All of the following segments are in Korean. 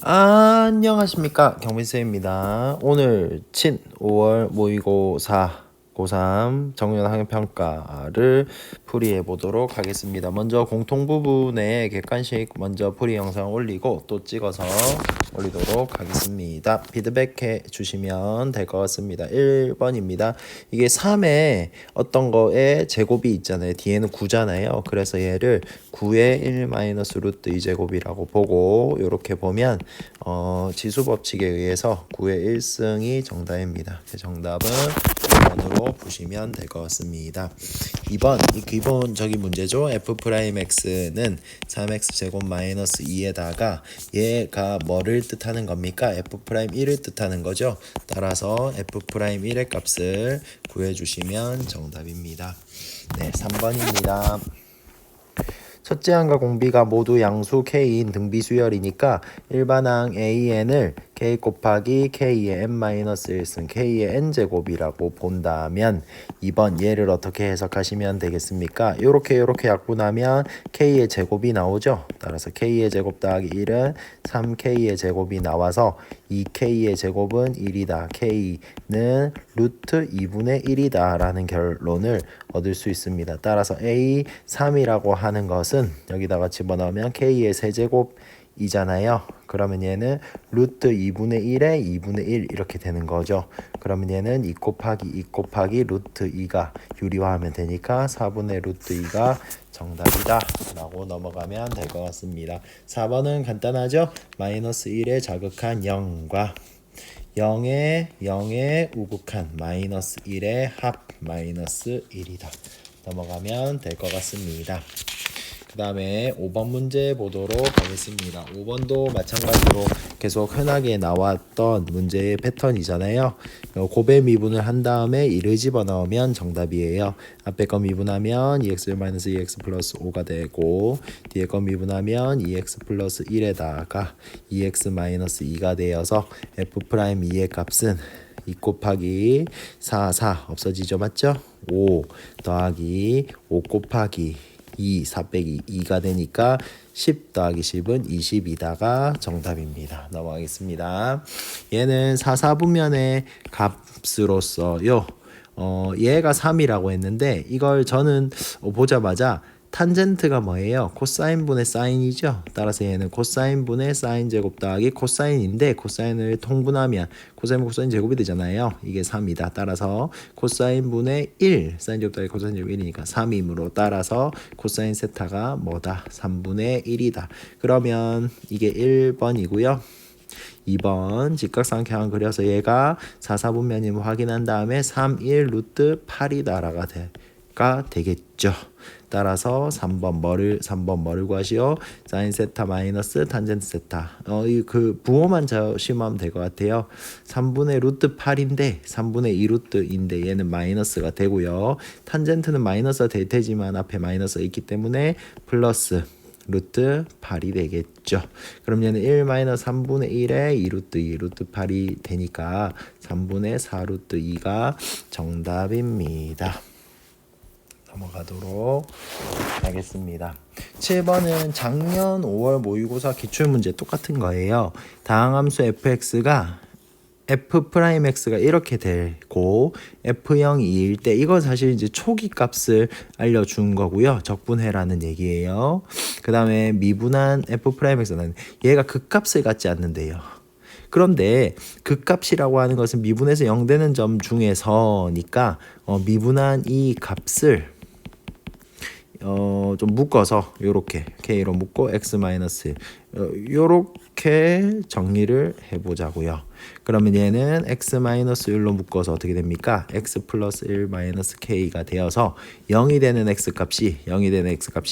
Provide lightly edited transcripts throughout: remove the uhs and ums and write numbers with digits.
안녕하십니까, 경민쌤입니다. 오늘 5월 모의고사 고3 정년 학력평가를 풀이해 보도록 하겠습니다. 먼저 공통 부분에 객관식 먼저 풀이 영상 올리고 또 찍어서 올리도록 하겠습니다. 피드백해 주시면 될 것 같습니다. 1번입니다. 이게 3에 어떤 거에 제곱이 있잖아요. 뒤에는 9잖아요. 그래서 얘를 9의 1 루트 2제곱이라고 보고 이렇게 보면 지수 법칙에 의해서 9의 1승이 정답입니다. 정답은 2번으로 보시면 될 것 같습니다. 2번 이 기본적인 문제죠. f'x는 3x 제곱 마이너스 2에다가 얘가 뭐를 뜻하는 겁니까? f'1을 뜻하는 거죠. 따라서 f'1의 값을 구해주시면 정답입니다. 네, 3번입니다. 첫째 항과 공비가 모두 양수 k인 등비수열이니까 일반항 AN을 k 곱하기 k의 n-1승 k의 n제곱이라고 본다면 2번 얘를 어떻게 해석하시면 되겠습니까? 요렇게 약분하면 k의 제곱이 나오죠. 따라서 k의 제곱 더하기 1은 3k의 제곱이 나와서 2k의 제곱은 1이다. k는 루트 2분의 1이다 라는 결론을 얻을 수 있습니다. 따라서 a 3이라고 하는 것은 여기다가 집어넣으면 k의 세제곱이잖아요. 그러면 얘는 루트 2분의 1에 2분의 1 이렇게 되는 거죠. 그러면 얘는 2 곱하기 루트 2가 유리화하면 되니까 4분의 루트 2가 정답이다 라고 넘어가면 될 것 같습니다. 4번은 간단하죠. 마이너스 1에 자극한 0과 0에 우극한 마이너스 1의 합 마이너스 1이다. 넘어가면 될 것 같습니다. 그 다음에 5번 문제 보도록 하겠습니다. 5번도 마찬가지로 계속 흔하게 나왔던 문제의 패턴이잖아요. 곱의 미분을 한 다음에 1을 집어넣으면 정답이에요. 앞에 거 미분하면 2x 플러스 5가 되고 뒤에 거 미분하면 2x 플러스 1에다가 2x 마이너스 2가 되어서 f'2의 값은 2 곱하기 4 없어지죠. 맞죠? 5 더하기 5 곱하기 4 빼기 2가 되니까 10 더하기 10은 20이다가 정답입니다. 넘어가겠습니다. 얘는 4분면의 값으로서요. 얘가 3이라고 했는데 이걸 저는 보자마자 탄젠트가 뭐예요? 코사인분의 사인이죠. 따라서 얘는 코사인분의 사인 제곱 더하기 코사인인데 코사인을 통분하면 코사인 제곱이 되잖아요. 이게 3이다. 따라서 코사인분의 1 사인 제곱 더하기 코사인 제곱 1이니까 3이므로 따라서 코사인 세타가 뭐다? 3분의 1이다. 그러면 이게 1번이고요. 2번 직각삼각형을 그려서 얘가 4분면임을 확인한 다음에 3, 1 루트 8이다라가 되겠죠. 따라서 3번 뭐를 구하시오? 사인 세타 마이너스 탄젠트 세타. 그 부호만 조심하면 될 것 같아요. 3분의 루트 8인데 3분의 2 루트인데 얘는 마이너스가 되고요. 탄젠트는 마이너스가 될 테지만 앞에 마이너스가 있기 때문에 플러스 루트 8이 되겠죠. 그럼 얘는 3분의 1에 2 루트 8이 되니까 3분의 4 루트 2가 정답입니다. 넘어가도록 하겠습니다. 7번은 작년 5월 모의고사 기출문제 똑같은 거예요. 다항함수 fx가 f'x가 이렇게 되고 f0이 2일 때 이건 사실 이제 초기 값을 알려준 거고요. 적분해라는 얘기예요. 그 다음에 미분한 f'x는 얘가 극값을 갖지 않는데요. 그런데 극값이라고 하는 것은 미분에서 0 되는 점 중에서니까 미분한 이 값을 좀 묶어서 요렇게 k로 묶고 x 마이너스 요렇게 정리를 해보자고요. 그러면 얘는 x 마이너스 1로 묶어서 어떻게 됩니까? x 플러스 1 마이너스 k가 되어서 0이 되는 x 값이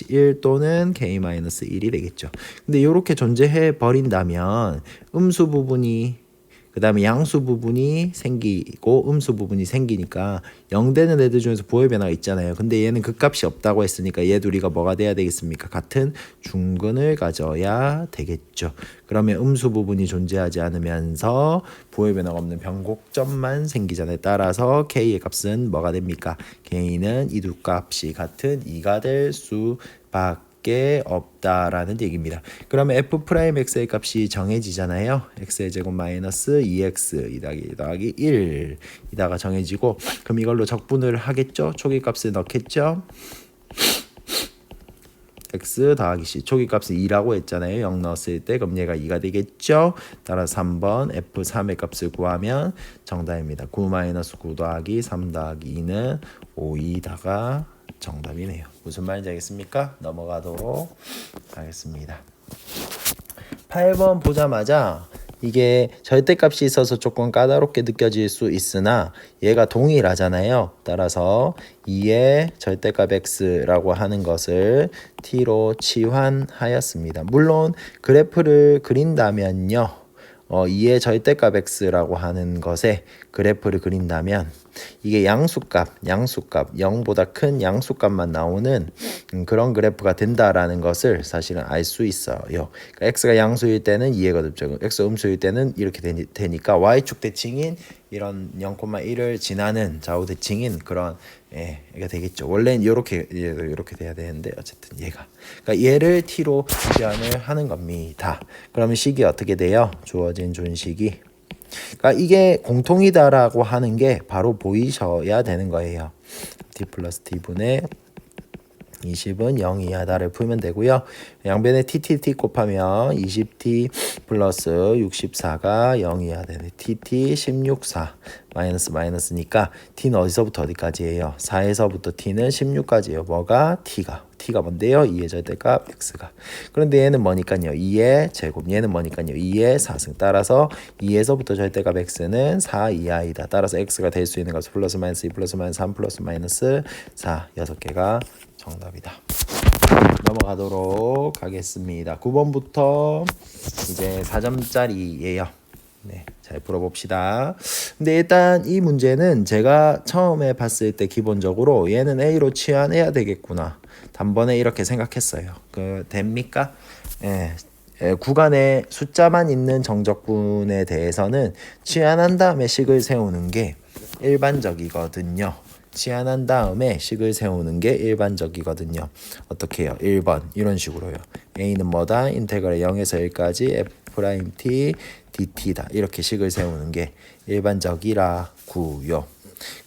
1 또는 k 마이너스 1이 되겠죠. 근데 요렇게 존재해 버린다면 음수 부분이 그 다음에 양수 부분이 생기고 음수 부분이 생기니까 0 되는 애들 중에서 부호의 변화가 있잖아요. 근데 얘는 극값이 없다고 했으니까 얘 둘이가 뭐가 돼야 되겠습니까? 같은 중근을 가져야 되겠죠. 그러면 음수 부분이 존재하지 않으면서 부호의 변화가 없는 변곡점만 생기잖아요. 따라서 k의 값은 뭐가 됩니까? k는 이 두 값이 같은 2가 될 수밖에 수밖에 없다라는 얘기입니다. 그러면 f'x의 값이 정해지잖아요. x의 제곱 마이너스 2x 더하기 1 이다가 정해지고 그럼 이걸로 적분을 하겠죠. 초기값을 넣겠죠. x 더하기 c 초기값은 2라고 했잖아요. 0 넣었을 때 그럼 얘가 2가 되겠죠. 따라서 3번 f3의 값을 구하면 정답입니다. 9-9 더하기 3 더하기 2는 5, 2다가 정답이네요. 무슨 말인지 알겠습니까? 넘어가도록 하겠습니다. 8번 보자마자 이게 절대값이 있어서 조금 까다롭게 느껴질 수 있으나 얘가 동일하잖아요. 따라서 2의 절대값 x라고 하는 것을 t로 치환하였습니다. 물론 그래프를 그린다면요. 2의 절대값 x라고 하는 것에 그래프를 그린다면 이게 양수값 0보다 큰 양수값만 나오는 그런 그래프가 된다라는 것을 사실은 알 수 있어요. 그러니까 x가 양수일 때는 2의 거듭적은 x가 음수일 때는 이렇게 되니까 y축 대칭인 이런 0,1을 지나는 좌우 대칭인 그런 얘가 되겠죠. 원래는 이렇게 돼야 되는데 어쨌든 그러니까 얘를 t로 치환을 하는 겁니다. 그러면 식이 어떻게 돼요? 주어진 준식이 그러니까 이게 공통이다라고 하는 게 바로 보이셔야 되는 거예요. t 플러스 t분의 20은 0 이하다를 풀면 되고요. 양변에 t 곱하면 20t 플러스 64가 0 이하 되네. tt 164 마이너스니까 t는 어디서부터 어디까지예요? 4에서부터 t는 16까지예요. 뭐가? t가 뭔데요? 2의 절대값 x가. 그런데 얘는 뭐니까요? 2의 제곱. 얘는 뭐니까요? 2의 4승. 따라서 2에서부터 절대값 x는 4 이하이다. 따라서 x가 될 수 있는 것은 플러스 마이너스 2 플러스 마이너스 3 플러스 마이너스 4 6개가 정답이다. 넘어가도록 하겠습니다. 9번부터 이제 4점짜리예요. 네, 잘 풀어봅시다. 근데 일단 이 문제는 제가 처음에 봤을 때 기본적으로 얘는 A로 치환해야 되겠구나. 단번에 이렇게 생각했어요. 됩니까? 구간에 숫자만 있는 정적분에 대해서는 치환한 다음에 식을 세우는 게 일반적이거든요. 치환한 다음에 식을 세우는 게 일반적이거든요. 어떻게 해요? 1번 이런 식으로요. A는 뭐다? 인테그랄 0에서 1까지 F'T dt다. 이렇게 식을 세우는 게 일반적이라고요.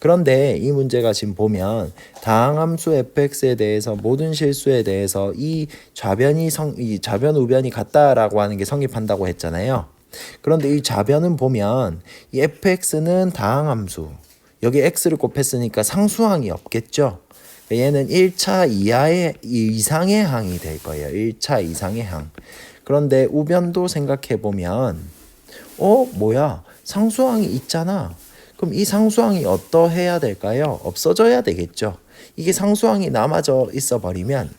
그런데 이 문제가 지금 보면 다항함수 fx에 대해서 모든 실수에 대해서 이 좌변 우변이 같다라고 하는 게 성립한다고 했잖아요. 그런데 이 좌변은 보면 이 fx는 다항함수 여기 x를 곱했으니까 상수항이 없겠죠. 얘는 1차 이상의 항이 될 거예요. 1차 이상의 항. 그런데 우변도 생각해보면 뭐야? 상수항이 있잖아. 그럼 이 상수항이 어떠해야 될까요? 없어져야 되겠죠. 이게 상수항이 남아져 있어버리면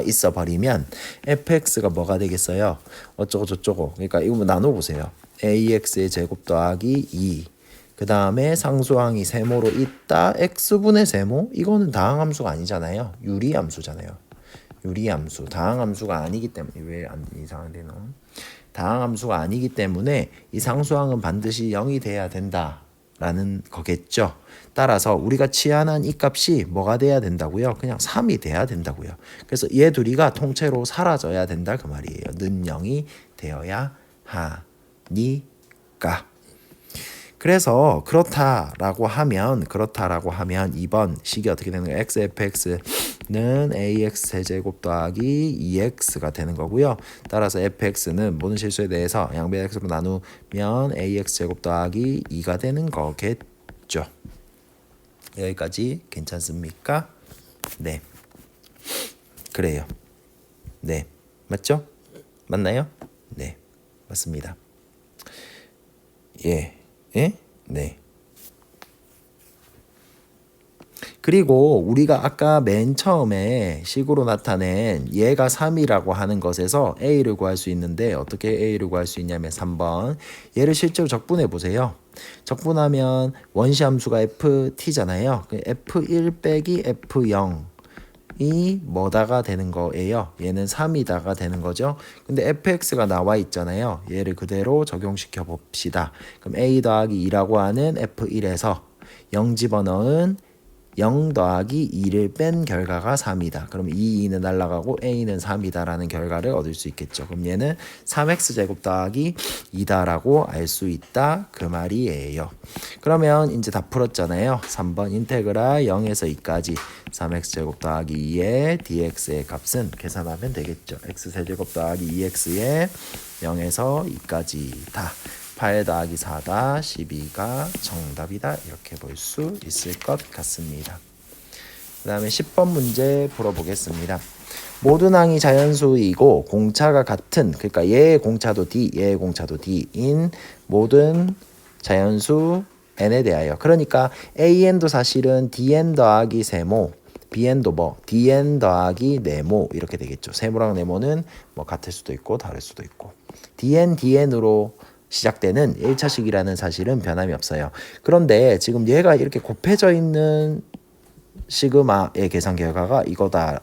있어버리면 fx가 뭐가 되겠어요? 어쩌고 저쩌고. 그러니까 이거 나눠보세요. ax의 제곱 더하기 2. 그 다음에 상수항이 세모로 있다. x분의 세모? 이거는 다항함수가 아니잖아요. 유리함수잖아요. 유리함수. 다항함수가 아니기 때문에 왜 안 이상한데 너? 다항함수가 아니기 때문에 이 상수항은 반드시 0이 돼야 된다라는 거겠죠. 따라서 우리가 치환한 이 값이 뭐가 돼야 된다고요? 그냥 3이 돼야 된다고요. 그래서 얘 둘이가 통째로 사라져야 된다 그 말이에요. 는 0이 되어야 하니까. 그래서 그렇다라고 하면 2번 식이 어떻게 되는 거예요? xfx는 ax 세제곱 더하기 2x가 되는 거고요. 따라서 fx는 모든 실수에 대해서 양변 x로 나누면 ax 제곱 더하기 2가 되는 거겠죠. 여기까지 괜찮습니까? 네. 그래요. 네. 맞죠? 맞나요? 네. 맞습니다. 예. 예? 네. 그리고 우리가 아까 맨 처음에 식으로 나타낸 얘가 3이라고 하는 것에서 A를 구할 수 있는데 어떻게 A를 구할 수 있냐면 3번 얘를 실제로 적분해 보세요. 적분하면 원시함수가 FT잖아요. F1 빼기 F0 이 뭐다가 되는 거예요. 얘는 3이다가 되는 거죠. 근데 fx가 나와 있잖아요. 얘를 그대로 적용시켜 봅시다. 그럼 a 더하기 2라고 하는 f1에서 0 집어넣은 0 더하기 2를 뺀 결과가 3이다. 그럼 2는 날라가고 a는 3이다 라는 결과를 얻을 수 있겠죠. 그럼 얘는 3x제곱 더하기 2다라고 알 수 있다. 그 말이에요. 그러면 이제 다 풀었잖아요. 3번 인테그랄 0에서 2까지 3x제곱 더하기 2의 dx의 값은 계산하면 되겠죠. x세제곱 더하기 2x의 0에서 2까지 다 8 더하기 4다 12가 정답이다. 이렇게 볼 수 있을 것 같습니다. 그 다음에 10번 문제 풀어보겠습니다. 모든 항이 자연수이고 공차가 같은, 그러니까 얘의 공차도 D, 얘의 공차도 D인 모든 자연수 n에 대하여, 그러니까 an도 사실은 dn 더하기 세모, bn도 뭐 dn 더하기 네모 이렇게 되겠죠. 세모랑 네모는 뭐 같을 수도 있고 다를 수도 있고, dn으로 시작되는 1차식이라는 사실은 변함이 없어요. 그런데 지금 얘가 이렇게 곱해져 있는 시그마의 계산 결과가 이거다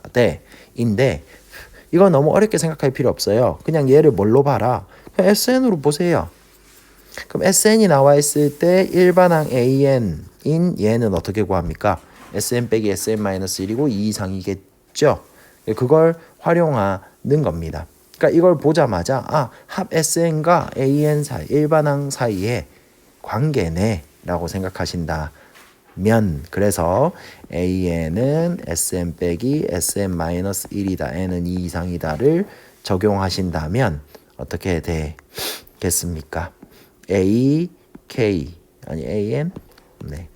인데 이거 너무 어렵게 생각할 필요 없어요. 그냥 얘를 뭘로 봐라? 그냥 SN으로 보세요. 그럼 SN이 나와 있을 때 일반항 AN인 얘는 어떻게 구합니까? SN 빼기 SN-1이고 2 이상이겠죠? 그걸 활용하는 겁니다. 그러니까 이걸 보자마자 합 SN과 AN 사이, 일반항 사이의 관계네 라고 생각하신다면, 그래서 AN은 SN 빼기 SN-1이다, N은 2 이상이다를 적용하신다면 어떻게 되겠습니까? AN 네.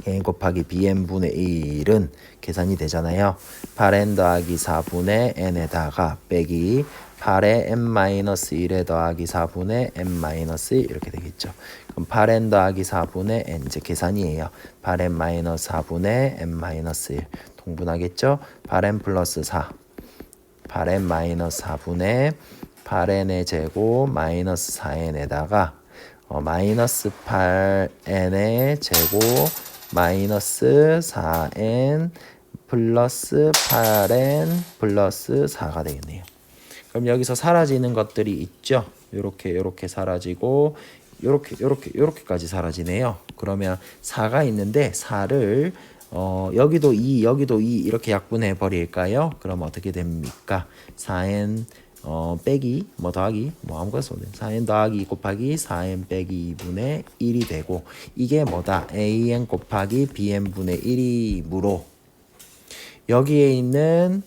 n 곱하기 bn분의 1은 계산이 되잖아요. 8n 더하기 4분의 n에다가 빼기 8의 n-1에 더하기 4분의 n-1 이렇게 되겠죠. 그럼 8n 더하기 4분의 n 이제 계산이에요. 8n-4분의 n-1 동분하겠죠. 8n 플러스 4 8n-4분의 8n의 제곱 마이너스 4n에다가 마이너스 8n의 제곱 마이너스 4n 플러스 8n 플러스 4가 되겠네요. 그럼 여기서 사라지는 것들이 있죠. 요렇게 사라지고 요렇게까지 사라지네요. 그러면 4가 있는데 4를 여기도 2 이렇게 약분해 버릴까요? 그럼 어떻게 됩니까? 4n 빼기 더하기 아무거나 써도 돼요. 4n 더하기 곱하기 4n 빼기 2분의 1이 되고, 이게 뭐다? an 곱하기 bn분의 1이므로 여기에 있는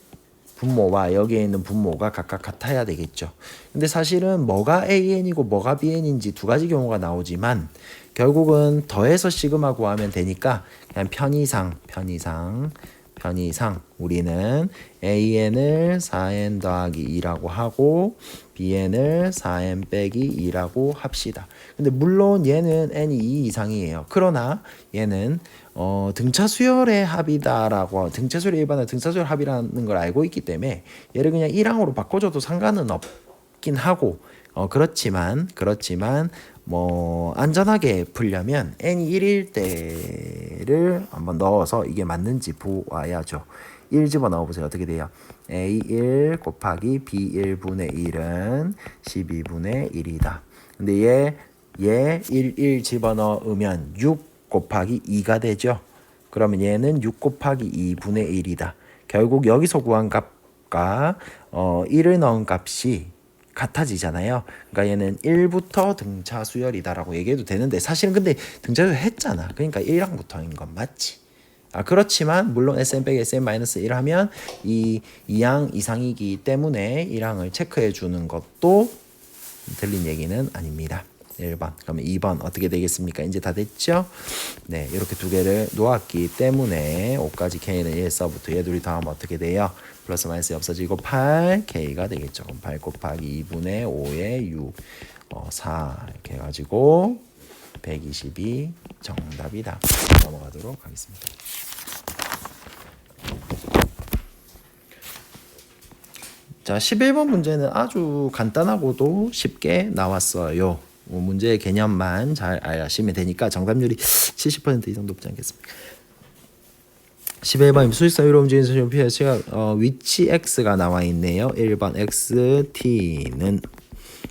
분모와 여기에 있는 분모가 각각 같아야 되겠죠. 근데 사실은 뭐가 an이고 뭐가 bn인지 두 가지 경우가 나오지만 결국은 더해서 시그마 구하면 되니까 그냥 편의상 우리는 AN을 4N 더하기 2라고 하고 BN을 4N 빼기 2라고 합시다. 근데 물론 얘는 N이 2 이상이에요. 그러나 얘는 등차 수열의 합이다라고, 등차 수열 일반은 등차 수열 합이라는 걸 알고 있기 때문에 얘를 그냥 1항으로 바꿔줘도 상관은 없긴 하고, 그렇지만 안전하게 풀려면 n이 1일 때를 한번 넣어서 이게 맞는지 보아야죠. 1 집어넣어 보세요. 어떻게 돼요? A1 곱하기 B1분의 1은 12분의 1이다. 근데 얘 1 집어넣으면 6 곱하기 2가 되죠. 그러면 얘는 6 곱하기 2분의 1이다. 결국 여기서 구한 값과 1을 넣은 값이 같아지잖아요. 그러니까 얘는 1부터 등차 수열이다라고 얘기해도 되는데 사실은 근데 등차 수열 했잖아. 그러니까 1항부터인 건 맞지. 그렇지만 물론 SN 빼기 SN-1 하면 이 2항 이상이기 때문에 1항을 체크해 주는 것도 틀린 얘기는 아닙니다. 1번. 그러면 2번 어떻게 되겠습니까? 이제 다 됐죠? 네, 이렇게 두 개를 놓았기 때문에 5까지 K는 1서부터 얘 둘이 더하면 어떻게 돼요? 플러스 마이너스 없어지고 8K가 되겠죠. 그럼 8 곱하기 2분의 5에 6, 4 이렇게 해가지고 122 정답이다. 넘어가도록 하겠습니다. 자, 11번 문제는 아주 간단하고도 쉽게 나왔어요. 문제의 개념만 잘 아시면 되니까 정답률이 70% 이상 높지 않겠습니까? 11번 수직선 위로 움직이는 선형 PS가 위치 X가 나와 있네요. 1번 XT는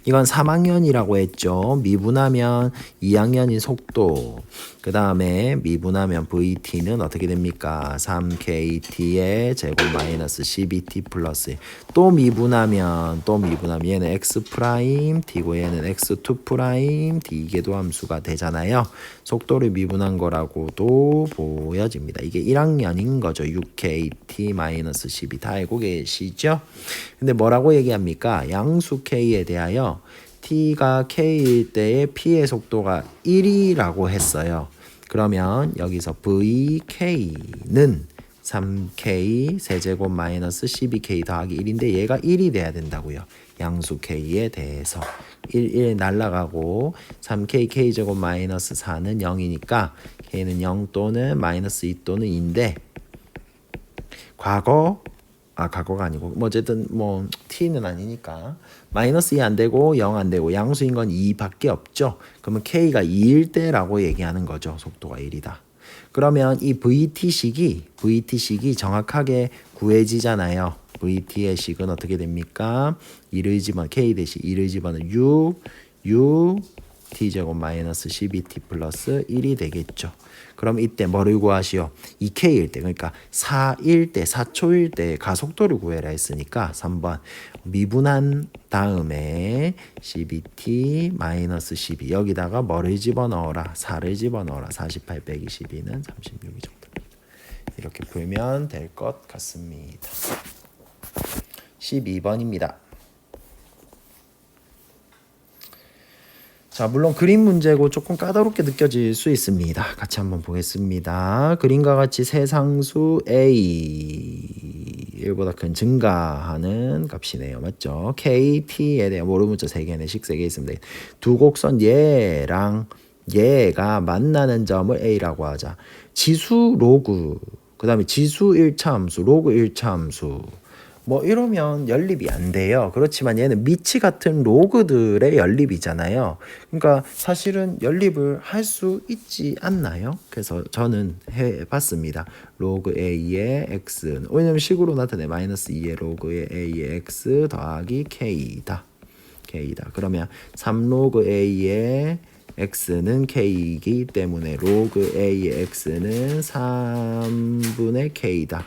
이건 3학년이라고 했죠. 미분하면 2학년인 속도. 그 다음에 미분하면 VT는 어떻게 됩니까? 3KT의 제곱 마이너스 12T 플러스. 또 미분하면 얘는 X 프라임 T고 얘는 X2 프라임 T. 이게 도함수가 되잖아요. 속도를 미분한 거라고도 보여집니다. 이게 1학년인 거죠. 6KT 마이너스 12. 다 알고 계시죠? 근데 뭐라고 얘기합니까? 양수 K에 대하여 T가 K일 때의 P의 속도가 1이라고 했어요. 그러면 여기서 VK는 3K 세제곱 마이너스 12K 더하기 1인데 얘가 1이 돼야 된다고요. 양수 K에 대해서 1 날라가고 3K K제곱 마이너스 4는 0이니까 K는 0 또는 마이너스 2 또는 2인데 과거가 아니고 뭐 어쨌든 뭐 t는 아니니까 마이너스 2 안 되고 0 안 되고 양수인 건 2밖에 없죠. 그러면 k가 2일 때라고 얘기하는 거죠. 속도가 1이다. 그러면 이 VT식이 정확하게 구해지잖아요. VT의 식은 어떻게 됩니까? 2를 집어 k 대신 2를 집어는 6 t제곱 마이너스 12t 플러스 1이 되겠죠. 그럼 이때 뭐를 구하시오? 2k일 때 그러니까 4일 때 4초일 때 가속도를 구해라 했으니까 3번 미분한 다음에 12t 마이너스 12 여기다가 뭐를 집어넣어라? 4를 집어넣어라. 48 빼기 12는 36이 정도입니다. 이렇게 풀면 될 것 같습니다. 12번입니다. 자, 물론 그림 문제고 조금 까다롭게 느껴질 수 있습니다. 같이 한번 보겠습니다. 그림과 같이 세상수 A 1보다 큰 증가하는 값이네요. 맞죠? K, T에 대한 모르문자 3개네. 식 3개 있으면 되겠다. 두 곡선 얘랑 얘가 만나는 점을 A라고 하자. 지수 로그, 그 다음에 지수 1차 함수, 로그 1차 함수. 뭐 이러면 연립이 안 돼요. 그렇지만 얘는 미치 같은 로그들의 연립이잖아요. 그러니까 사실은 연립을 할 수 있지 않나요? 그래서 저는 해봤습니다. 로그 A의 X 왜냐면 식으로 나타내 마이너스 2의 로그의 A의 X 더하기 K다. 그러면 3로그 A의 X는 K이기 때문에 로그 A의 X는 3분의 K다.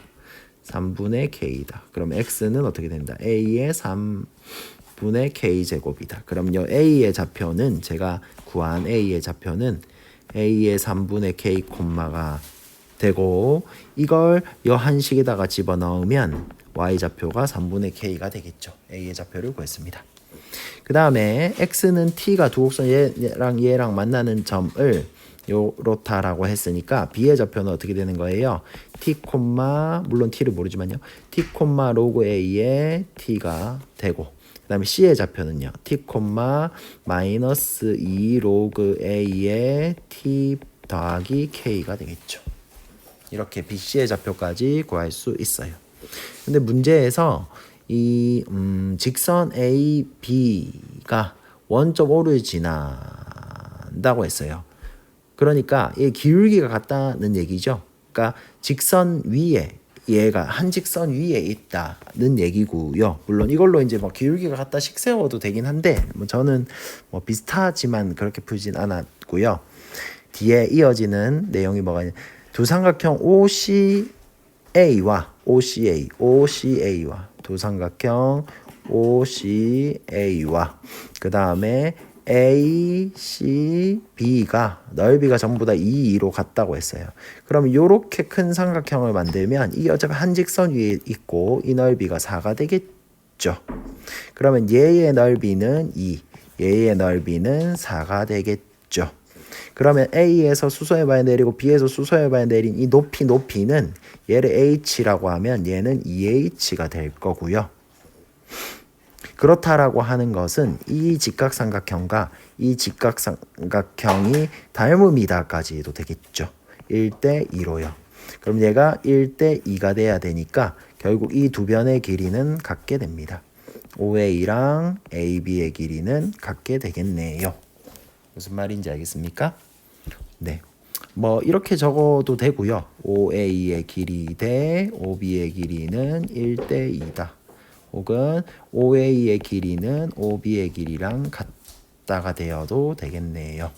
3분의 K다. 그럼 X는 어떻게 된다? A의 3분의 K제곱이다. 그럼 요 A의 좌표는 제가 구한 A의 좌표는 A의 3분의 K 콤마가 되고 이걸 요 한식에다가 집어넣으면 Y좌표가 3분의 K가 되겠죠. A의 좌표를 구했습니다. 그 다음에 X는 T가 두 곡선 얘랑 만나는 점을 요렇다라고 했으니까 B의 좌표는 어떻게 되는 거예요? T, 물론 T를 모르지만요. T, 로그 A의 T가 되고 그 다음에 C의 좌표는요. T, 마이너스 2 로그 A의 T 더하기 K가 되겠죠. 이렇게 BC의 좌표까지 구할 수 있어요. 근데 문제에서 이 직선 AB가 원점 O를 지난다고 했어요. 그러니까 이 기울기가 같다는 얘기죠. 그러니까 직선 위에 얘가 한 직선 위에 있다는 얘기고요. 물론 이걸로 이제 뭐 기울기가 같다식 세워도 되긴 한데 뭐 저는 뭐 비슷하지만 그렇게 풀진 않았고요. 뒤에 이어지는 내용이 뭐가 있냐? 두 삼각형 OCA와 두 삼각형 OCA와 그 다음에 A, C, B가 넓이가 전부 다 2, 2로 같다고 했어요. 그럼 이렇게 큰 삼각형을 만들면 이게 어차피 한 직선 위에 있고 이 넓이가 4가 되겠죠. 그러면 얘의 넓이는 2, 얘의 넓이는 4가 되겠죠. 그러면 A에서 수소해봐야 내리고 B에서 수소해봐야 내린 이 높이는 얘를 H라고 하면 얘는 2H가 될 거고요. 그렇다라고 하는 것은 이 직각삼각형과 이 직각삼각형이 닮음이다까지도 되겠죠. 1대 2로요. 그럼 얘가 1대 2가 돼야 되니까 결국 이 두 변의 길이는 같게 됩니다. OA랑 AB의 길이는 같게 되겠네요. 무슨 말인지 알겠습니까? 네. 뭐 이렇게 적어도 되고요. OA의 길이 대 OB의 길이는 1대 2다. 혹은 OA의 길이는 OB의 길이랑 같다가 되어도 되겠네요.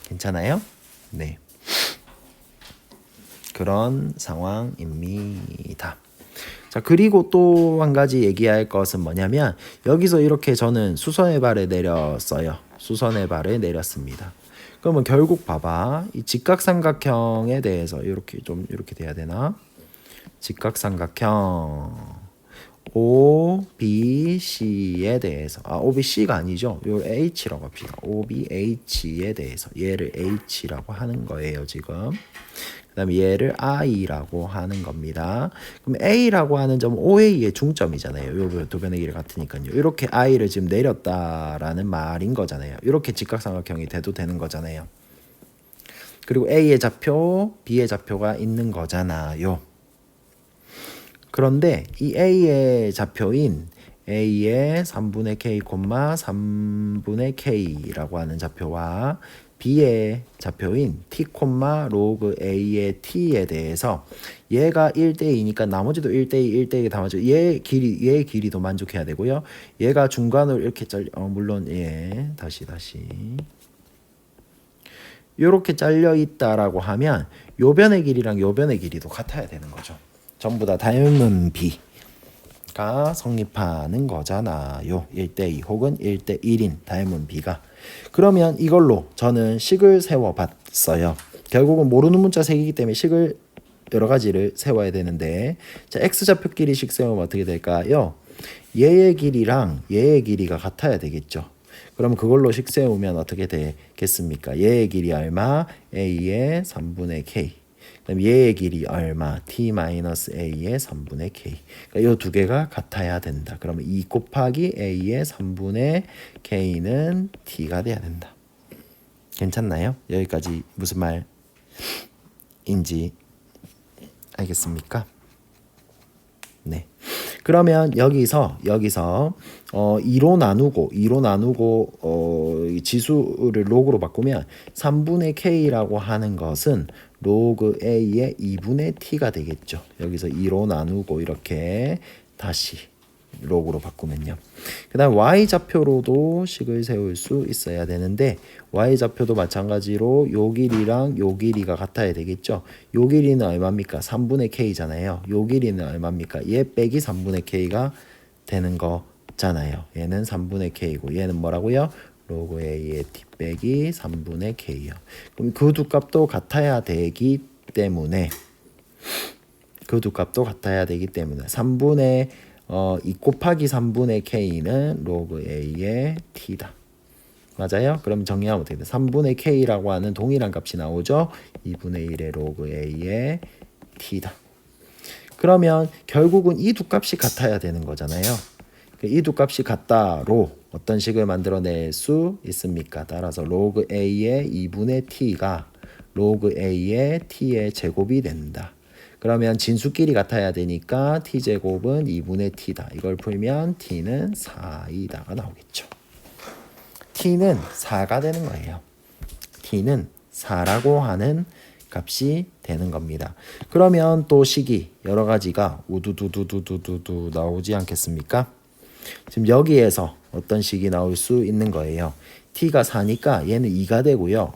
괜찮아요? 네. 그런 상황입니다. 자, 그리고 또 한 가지 얘기할 것은 뭐냐면 여기서 이렇게 저는 수선의 발을 내렸어요. 수선의 발을 내렸습니다. 그러면 결국 봐봐. 이 직각삼각형에 대해서 이렇게 좀 이렇게 돼야 되나? 직각삼각형 OBC에 대해서 OBC가 아니죠. 요 H라고 합시다. OBH에 대해서 얘를 H라고 하는 거예요, 지금. 그다음에 얘를 I라고 하는 겁니다. 그럼 A라고 하는 점은 OA의 중점이잖아요. 요 두 변의 길이 같으니까요. 이렇게 I를 지금 내렸다라는 말인 거잖아요. 이렇게 직각삼각형이 돼도 되는 거잖아요. 그리고 A의 좌표, B의 좌표가 있는 거잖아요. 그런데 이 A의 좌표인 A의 3분의 K, 3분의 K라고 하는 좌표와 B의 좌표인 T, 로그 A의 T에 대해서 얘가 1대2니까 나머지도 1대2, 1대2 다 맞죠. 얘의 길이도 만족해야 되고요. 얘가 중간으로 이렇게 물론 다시 이렇게 잘려 있다라고 하면 요 변의 길이랑 요 변의 길이도 같아야 되는 거죠. 전부 다 닮은 B가 성립하는 거잖아요. 1대2 혹은 1대1인 닮은 B가. 그러면 이걸로 저는 식을 세워봤어요. 결국은 모르는 문자 색이기 때문에 식을 여러 가지를 세워야 되는데, 자, X좌표끼리 식 세우면 어떻게 될까요? 얘의 길이랑 얘의 길이가 같아야 되겠죠. 그럼 그걸로 식 세우면 어떻게 되겠습니까? 얘의 길이 얼마? A의 3분의 K. 그럼 얘의 길이 얼마? T-A의 3분의 K. 그러니까 이 두 개가 같아야 된다. 그러면 2 곱하기 A의 3분의 K는 T가 돼야 된다. 괜찮나요? 여기까지 무슨 말인지 알겠습니까? 네. 그러면 여기서 2로 나누고 지수를 로그로 바꾸면 3분의 K라고 하는 것은 로그 A의 2분의 T가 되겠죠. 여기서 2로 나누고 이렇게 다시 로그로 바꾸면요. 그 다음 Y좌표로도 식을 세울 수 있어야 되는데 Y좌표도 마찬가지로 요 길이랑 요 길이가 같아야 되겠죠. 요 길이는 얼마입니까? 3분의 K잖아요. 요 길이는 얼마입니까? 얘 빼기 3분의 K가 되는 거잖아요. 얘는 3분의 K고 얘는 뭐라고요? 로그 A의 T 빼기 3분의 K요. 그럼 그 두 값도 같아야 되기 때문에 3분의 2 곱하기 3분의 K는 로그 A의 T다. 맞아요? 그럼 정리하면 어떻게 돼? 3분의 K라고 하는 동일한 값이 나오죠? 2분의 1의 로그 A의 T다. 그러면 결국은 이 두 값이 같아야 되는 거잖아요. 이 두 값이 같다로 어떤 식을 만들어낼 수 있습니까? 따라서 로그 A의 2분의 T가 로그 A의 T의 제곱이 된다. 그러면 진수끼리 같아야 되니까 T제곱은 2분의 T다. 이걸 풀면 T는 4이다가 나오겠죠. T는 4가 되는 거예요. T는 4라고 하는 값이 되는 겁니다. 그러면 또 식이 여러 가지가 우두두두두두두 나오지 않겠습니까? 지금 여기에서 어떤 식이 나올 수 있는 거예요. T가 4니까 얘는 2가 되고요.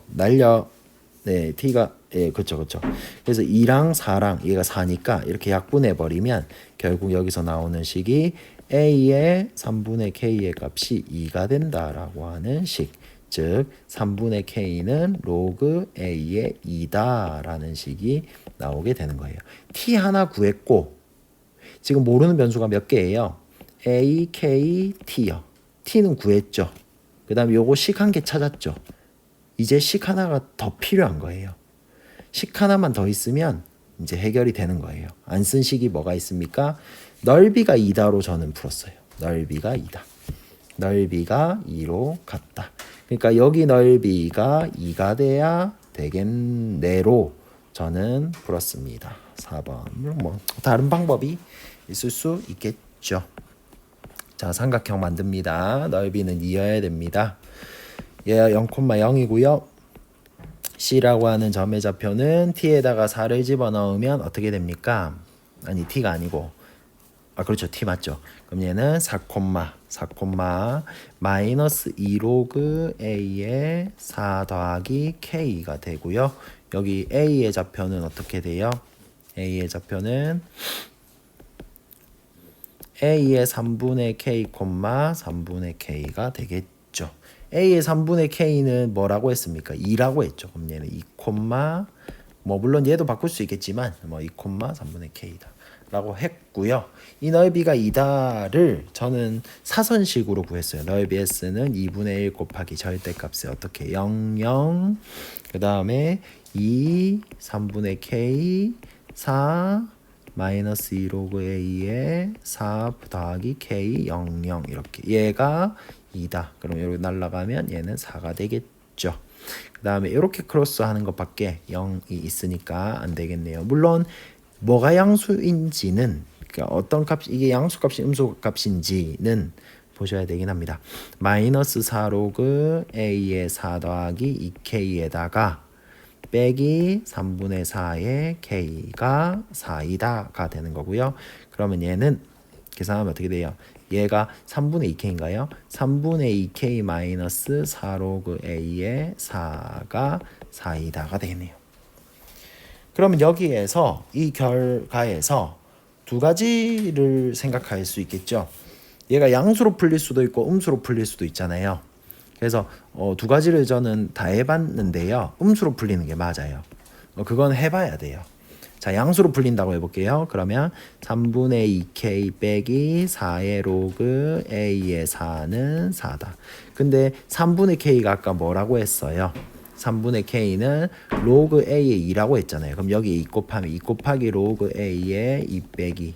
T가 그렇죠. 그래서 2랑 4랑 얘가 4니까 이렇게 약분해 버리면 결국 여기서 나오는 식이 A의 3분의 K의 값이 2가 된다라고 하는 식. 즉 3분의 K는 로그 A의 2다라는 식이 나오게 되는 거예요. T 하나 구했고 지금 모르는 변수가 몇 개예요? A, K, T요. T는 구했죠. 그 다음에 요거 식 한 개 찾았죠. 이제 식 하나가 더 필요한 거예요. 식 하나만 더 있으면 이제 해결이 되는 거예요. 안 쓴 식이 뭐가 있습니까? 넓이가 2다로 저는 풀었어요. 넓이가 2다. 넓이가 2로 같다. 그러니까 여기 넓이가 2가 돼야 되겠네로 저는 풀었습니다. 4번. 뭐 다른 방법이 있을 수 있겠죠. 자, 삼각형 만듭니다. 넓이는 2여야 됩니다. 얘가 0,0이고요. C라고 하는 점의 좌표는 T에다가 4를 집어넣으면 어떻게 됩니까? 아니 T가 아니고 그렇죠. t 맞죠. 그럼 얘는 4, 마이너스 2 로그 a의 4 더하기 k가 되고요. 여기 a의 좌표는 어떻게 돼요? a의 좌표는 a의 3분의 k, 3분의 k가 되겠죠. a의 3분의 k는 뭐라고 했습니까? 2라고 했죠. 그럼 얘는 2, 물론 얘도 바꿀 수 있겠지만 2, 3분의 k다 라고 했고요. 이 넓이가 2다를 저는 사선식으로 구했어요. 넓이 s는 2분의 1 곱하기 절대값에 어떻게 0, 그 다음에 2, 3분의 k, 4, 마이너스 2 로그 a에 4 더하기 k 0, 0 이렇게 얘가 2다. 그럼 이렇게 날라가면 얘는 4가 되겠죠. 그 다음에 이렇게 크로스하는 것밖에 0이 있으니까 안 되겠네요. 물론 뭐가 양수인지는 그러니까 어떤 값 이게 양수값이 음수값인지는 보셔야 되긴 합니다. 마이너스 4 로그 a의 4 더하기 2k에다가 빼기 3분의 4의 k가 4이다가 되는 거고요. 그러면 얘는 계산하면 어떻게 돼요? 얘가 3분의 2k인가요? 3분의 2k 마이너스 4 로그 a의 4가 4이다가 되겠네요. 그러면 여기에서 이 결과에서 두 가지를 생각할 수 있겠죠. 얘가 양수로 풀릴 수도 있고 음수로 풀릴 수도 있잖아요. 그래서 두 가지를 저는 다 해봤는데요. 음수로 풀리는 게 맞아요. 그건 해봐야 돼요. 자, 양수로 풀린다고 해볼게요. 그러면 3분의 2k 빼기 4의 로그 a의 4는 4다. 근데 3분의 k가 아까 뭐라고 했어요? 3분의 k는 로그 a의 2라고 했잖아요. 그럼 여기 2 곱하면 2 곱하기 로그 a의 2 빼기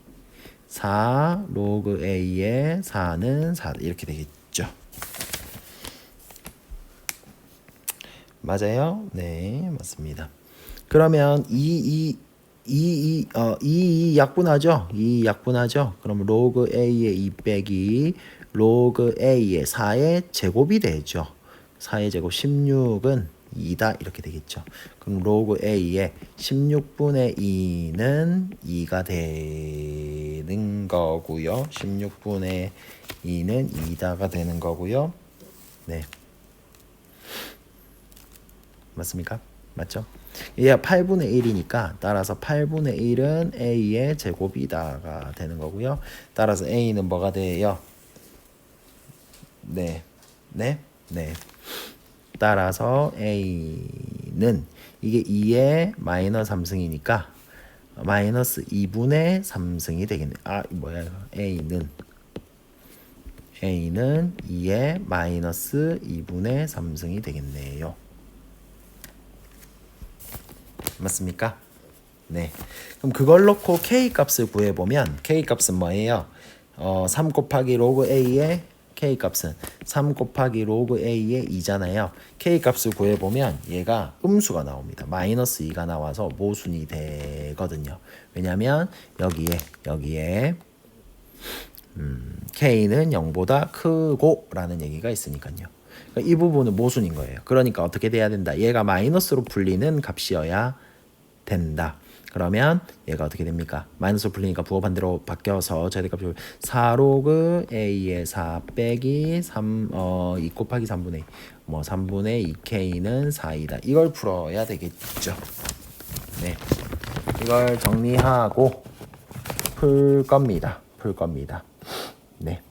4 로그 a의 4는 4 이렇게 되겠죠. 맞아요? 네, 맞습니다. 그러면 2 약분하죠? 2 약분하죠? 그럼 로그 a의 2 빼기 로그 a의 4의 제곱이 되죠. 4의 제곱 16은 2다 이렇게 되겠죠. 그럼 로그 a의 16분의 2는 2가 되는 거고요. 16분의 2는 2다가 되는 거고요. 네. 맞습니까? 맞죠? 얘가 8분의 1이니까 따라서 8분의 1은 a의 제곱이다가 되는 거고요. 따라서 a는 뭐가 돼요? 네. 네. 네. 따라서 a는 이게 2의 마이너스 3승이니까 마이너스 2분의 3승이 되겠네. 뭐야 이거. a는 2의 마이너스 2분의 3승이 되겠네요. 맞습니까? 네. 그럼 그걸 놓고 k 값을 구해보면 k 값은 뭐예요? 3 곱하기 로그 a의 k 값은 3 곱하기 로그 a의 2잖아요. k 값을 구해보면 얘가 음수가 나옵니다. 마이너스 2가 나와서 모순이 되거든요. 왜냐하면 여기에 k는 0보다 크고 라는 얘기가 있으니까요. 이 부분은 모순인 거예요. 그러니까 어떻게 돼야 된다? 얘가 마이너스로 풀리는 값이어야 된다. 그러면 얘가 어떻게 됩니까? 마이너스로 풀리니까 부호 반대로 바뀌어서 절대값이 4 로그 a의 4 빼기 2 곱하기 3분의 2 3분의 2k는 4이다. 이걸 풀어야 되겠죠. 네, 이걸 정리하고 풀 겁니다. 네.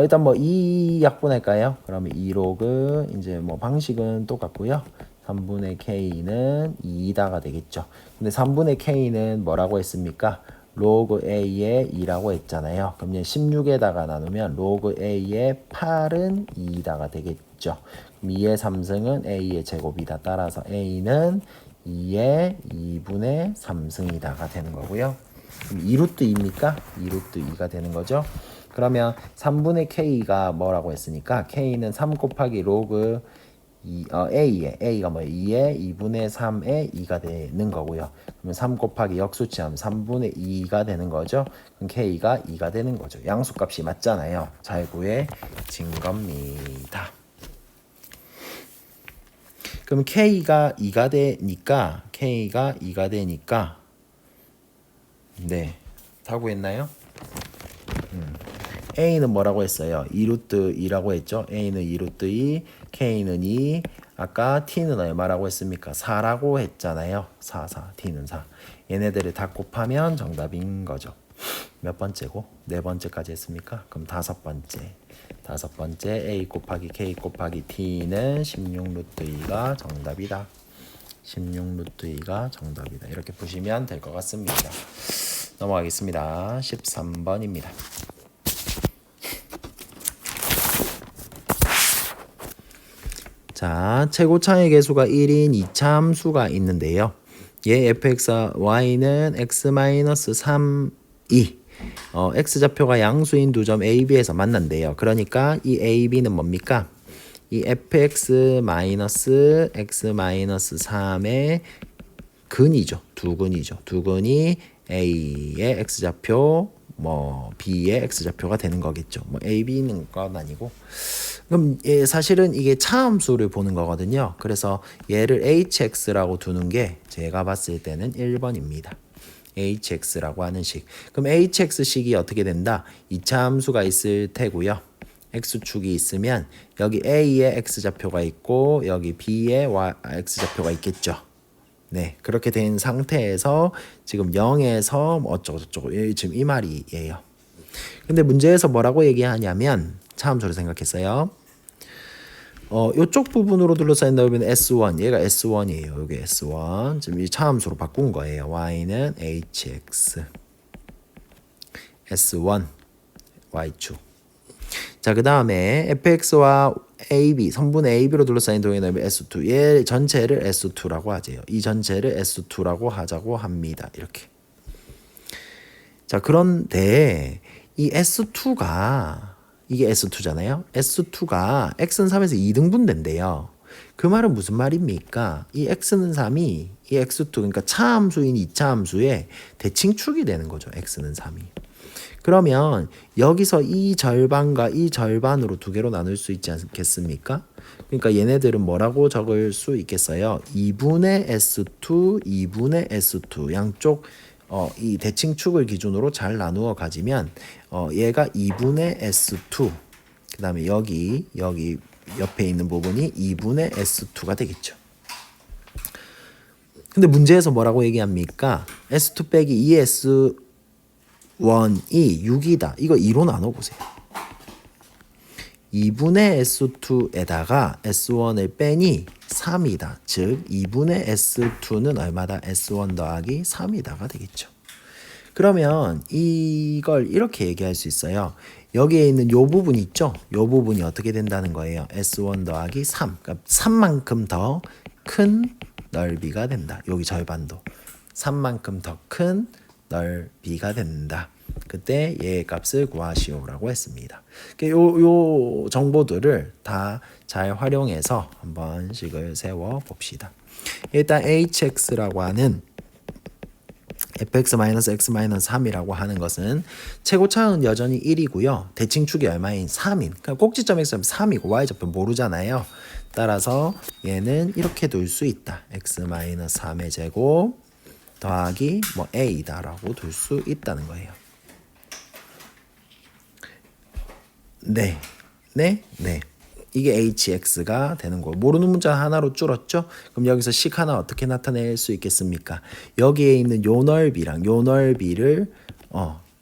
일단 2 약분할까요? 그러면 2 로그 이제 방식은 똑같고요. 3분의 k는 2다가 되겠죠. 근데 3분의 k는 뭐라고 했습니까? 로그 a의 2라고 했잖아요. 그럼 16에다가 나누면 로그 a의 8은 2다가 되겠죠. 그럼 2의 3승은 a의 제곱이다. 따라서 a는 2의 2분의 3승이다가 되는 거고요. 그럼 2루트 2입니까? 2루트 2가 되는 거죠. 그러면 3분의 k가 뭐라고 했으니까 k는 3 곱하기 로그 a가 뭐예요? 2의 2분의 3의 2가 되는 거고요. 그러면 3 곱하기 역수치하면 3분의 2가 되는 거죠. 그럼 k가 2가 되는 거죠. 양수값이 맞잖아요. 잘 구해진 겁니다. 그럼 k가 2가 되니까 네, 다 구했나요? A는 뭐라고 했어요? 2루트 2라고 했죠. A는 2루트 2, K는 2, 아까 T는 얼마라고 했습니까? 4라고 했잖아요. 4, T는 4. 얘네들을 다 곱하면 정답인 거죠. 몇 번째고? 네 번째까지 했습니까? 그럼 다섯 번째 A 곱하기 K 곱하기 T는 16 루트 2가 정답이다. 16 루트 2가 정답이다. 이렇게 보시면 될 것 같습니다. 넘어가겠습니다. 13번입니다. 자, 최고차의 개수가 1인 2차함수가 있는데요. 얘 fxy는 x-3, 2. x좌표가 양수인 두 점 A, B에서 만난대요. 그러니까 이 A, B는 뭡니까? 이 fx-x-3의 근이죠. 두 근이 A의 x좌표, B의 x좌표가 되는 거겠죠. A, B는 건 아니고. 그럼 사실은 이게 차함수를 보는 거거든요. 그래서 얘를 hx라고 두는 게 제가 봤을 때는 1번입니다. hx라고 하는 식. 그럼 hx식이 어떻게 된다? 2차 함수가 있을 테고요. x축이 있으면 여기 a의 x좌표가 있고 여기 b의 x좌표가 있겠죠. 네, 그렇게 된 상태에서 지금 0에서 어쩌고저쩌고 지금 이 말이에요. 근데 문제에서 뭐라고 얘기하냐면 차함수를 생각했어요. 요쪽 부분으로 둘러싸인 넓이는 S1. 얘가 S1이에요. 여기 S1. 지금 이 차함수로 바꾼 거예요. Y는 HX. S1. Y축. 자, 그 다음에 fx와 AB, 선분 AB로 둘러싸인 동의 넓이 S2. 얘 전체를 S2라고 하재요. 이 전체를 S2라고 하자고 합니다. 이렇게. 자, 그런데 이 S2가 이게 S2잖아요. S2가 X는 3에서 2등분 된대요. 그 말은 무슨 말입니까? 이 X는 3이 이 X2 그러니까 차함수인 2차 함수의 대칭축이 되는 거죠. X는 3이. 그러면 여기서 이 절반과 이 절반으로 두 개로 나눌 수 있지 않겠습니까? 그러니까 얘네들은 뭐라고 적을 수 있겠어요? 2분의 S2, 2분의 S2 양쪽 이 대칭축을 기준으로 잘 나누어 가지면 얘가 2분의 S2 그 다음에 여기 옆에 있는 부분이 2분의 S2가 되겠죠. 근데 문제에서 뭐라고 얘기합니까? S2 빼기 2S1이 6이다. 이거 2로 나눠보세요. 2분의 S2에다가 S1을 빼니 3이다. 즉 2분의 S2는 얼마다? S1 더하기 3이다가 되겠죠. 그러면 이걸 이렇게 얘기할 수 있어요. 여기에 있는 요 부분 있죠? 요 부분이 어떻게 된다는 거예요? S1 더하기 3. 그러니까 3만큼 더 큰 넓이가 된다. 여기 절반도. 3만큼 더 큰 넓이가 된다. 그때 얘의 값을 구하시오라고 했습니다. 요 정보들을 다 잘 활용해서 한번 식을 세워 봅시다. 일단 hx라고 하는 fx-x-3이라고 하는 것은 최고차는 여전히 1이고요. 대칭축이 얼마인 3인. 그러니까 꼭지점 x는 3이고 y좌표 모르잖아요. 따라서 얘는 이렇게 둘 수 있다. x-3의 제곱 더하기 a다라고 둘 수 있다는 거예요. 네. 이게 hx가 되는 거예요. 모르는 문자 하나로 줄었죠? 그럼 여기서 식 하나 어떻게 나타낼 수 있겠습니까? 여기에 있는 요 넓이랑 요 넓이를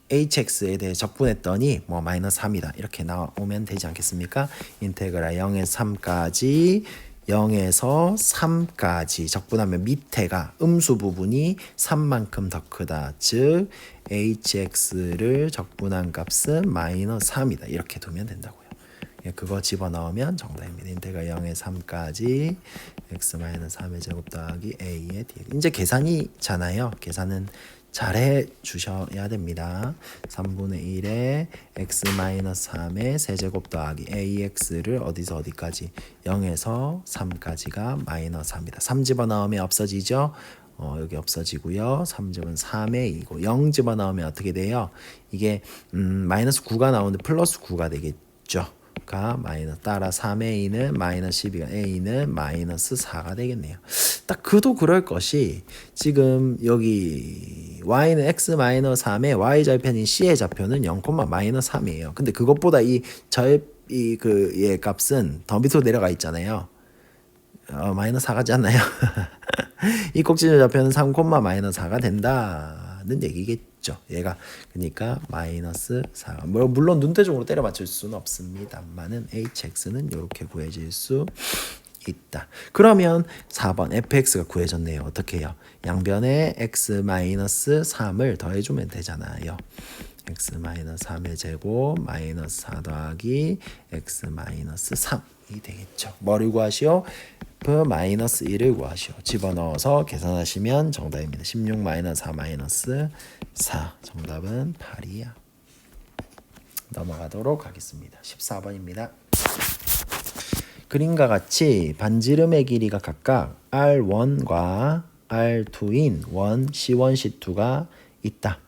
hx에 대해 적분했더니 마이너스 3이다. 이렇게 나오면 되지 않겠습니까? 인테그랄 0에서 3까지 0에서 3까지 적분하면 밑에가 음수 부분이 3만큼 더 크다. 즉 hx를 적분한 값은 마이너스 3이다. 이렇게 두면 된다고요. 그거 집어넣으면 정답입니다. 인테그랄 0에서 3까지 x-3의 제곱 더하기 a의 dx. 이제 계산이잖아요. 계산은 잘해 주셔야 됩니다. 3분의 1에 x-3의 세제곱 더하기 ax를 어디서 어디까지 0에서 3까지가 마이너스 3이다. 3 집어넣으면 없어지죠. 여기 없어지고요. 3집은 3의 2고 0 집어넣으면 어떻게 돼요? 이게 마이너스 9가 나오는데 플러스 9가 되겠죠. 가 마이너스 따라 3a는 마이너스 12가 a는 마이너스 4가 되겠네요. 딱 그도 그럴 것이 지금 여기 y는 x 마이너스 3의 y절편인 c의 좌표는 0, 마이너스 3이에요. 근데 그것보다 얘 값은 더 밑으로 내려가 있잖아요. 마이너스 4 가지 않나요? 이 꼭지점 좌표는 3, 마이너스 4가 된다는 얘기겠죠. 얘가 그러니까 마이너스 4. 물론 눈대중으로 때려 맞출 수는 없습니다만은 hx는 이렇게 구해질 수 있다. 그러면 4번 fx가 구해졌네요. 어떻게 해요? 양변에 x 마이너스 3을 더해주면 되잖아요. x 마이너스 3의 제곱 마이너스 4 더하기 x 마이너스 3이 되겠죠. 뭐를 구하시오? f 마이너스 1을 구하시오. 집어넣어서 계산하시면 정답입니다. 16 마이너스 4 마이너스 4. 정답은 8이야. 넘어가도록 하겠습니다. 14번입니다. 그림과 같이 반지름의 길이가 각각 R1과 R2인 1, C1, C2가 있다.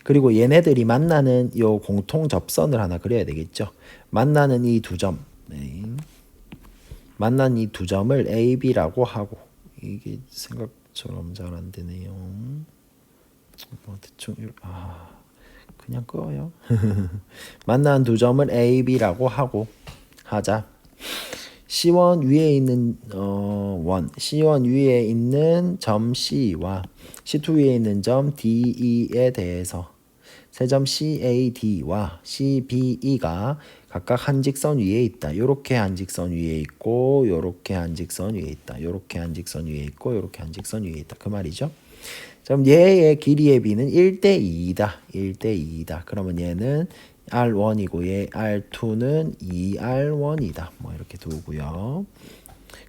그리고 얘네들이 만나는 요 공통 접선을 하나 그려야 되겠죠. 만나는 이 두 점, 만난 이 두 점을 A, B라고 하고 이게 생각처럼 잘 안 되네요. 대충 그냥 꺼요. 만난 두 점을 A, B라고 하자. C1 위에 있는 C1 위에 있는 점 C와 C2 위에 있는 점 DE에 대해서 세 점 CAD와 CBE가 각각 한 직선 위에 있다. 요렇게 한 직선 위에 있고 요렇게 한 직선 위에 있다. 요렇게 한 직선 위에 있고 요렇게 한 직선 위에 있다. 그 말이죠. 그럼 얘의 길이의 B는 1대2이다. 1대2이다. 그러면 얘는 R1이고 얘 R2는 2R1이다. 뭐 이렇게 두고요.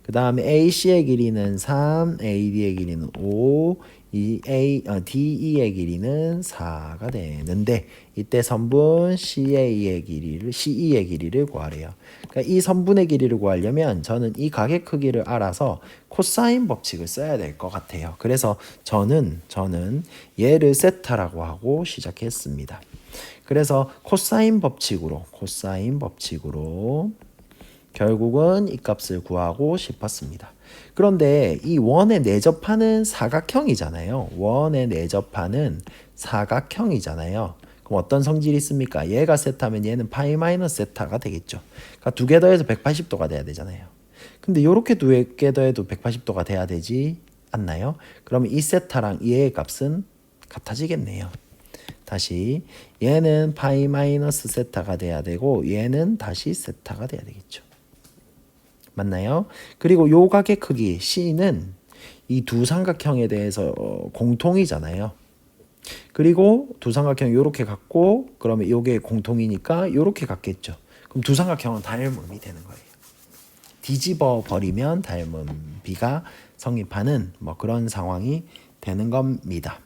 그 다음에 AC의 길이는 3, AD의 길이는 5, DE의 길이는 4가 되는데 이때 선분 CE의 길이를 구하래요. 그러니까 이 선분의 길이를 구하려면 저는 이 각의 크기를 알아서 코사인 법칙을 써야 될 것 같아요. 그래서 저는 얘를 세타라고 하고 시작했습니다. 그래서 코사인 법칙으로 결국은 이 값을 구하고 싶었습니다. 그런데 이 원에 내접하는 사각형이잖아요. 원에 내접하는 사각형이잖아요. 그럼 어떤 성질이 있습니까? 얘가 세타면 얘는 파이 마이너스 세타가 되겠죠. 그러니까 두 개 더해서 180도가 돼야 되잖아요. 근데 이렇게 두 개 더해도 180도가 돼야 되지 않나요? 그러면 이 세타랑 얘의 값은 같아지겠네요. 다시 얘는 파이 마이너스 세타가 돼야 되고 얘는 다시 세타가 돼야 되겠죠. 맞나요? 그리고 요 각의 크기 C는 이 두 삼각형에 대해서 공통이잖아요. 그리고 두 삼각형 요렇게 갖고 그러면 요게 공통이니까 요렇게 갖겠죠. 그럼 두 삼각형은 닮음이 되는 거예요. 뒤집어 버리면 닮음 B가 성립하는 뭐 그런 상황이 되는 겁니다.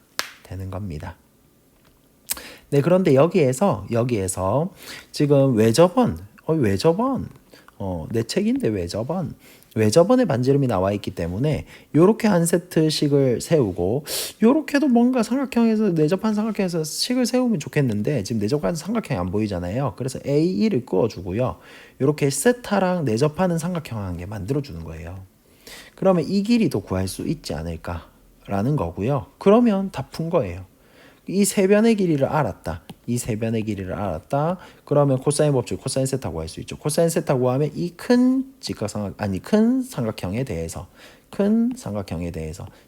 네, 그런데 여기에서 지금 왜 저번 내 책인데 왜 저번에 반지름이 나와 있기 때문에 요렇게 한 세트식을 세우고 요렇게도 뭔가 삼각형에서 내접한 삼각형에서 식을 세우면 좋겠는데 지금 내접한 삼각형이 안 보이잖아요. 그래서 A1을 그어주고요. 요렇게 세타랑 내접하는 삼각형 한 개 만들어주는 거예요. 그러면 이 길이도 구할 수 있지 않을까라는 거고요. 그러면 다 푼 거예요. 이 세 변의 길이를 알았다. 그러면 코사인 법칙, 코사인 세타 구할 수 있죠. 코사인 세타 구하면 이 큰 삼각형에 대해서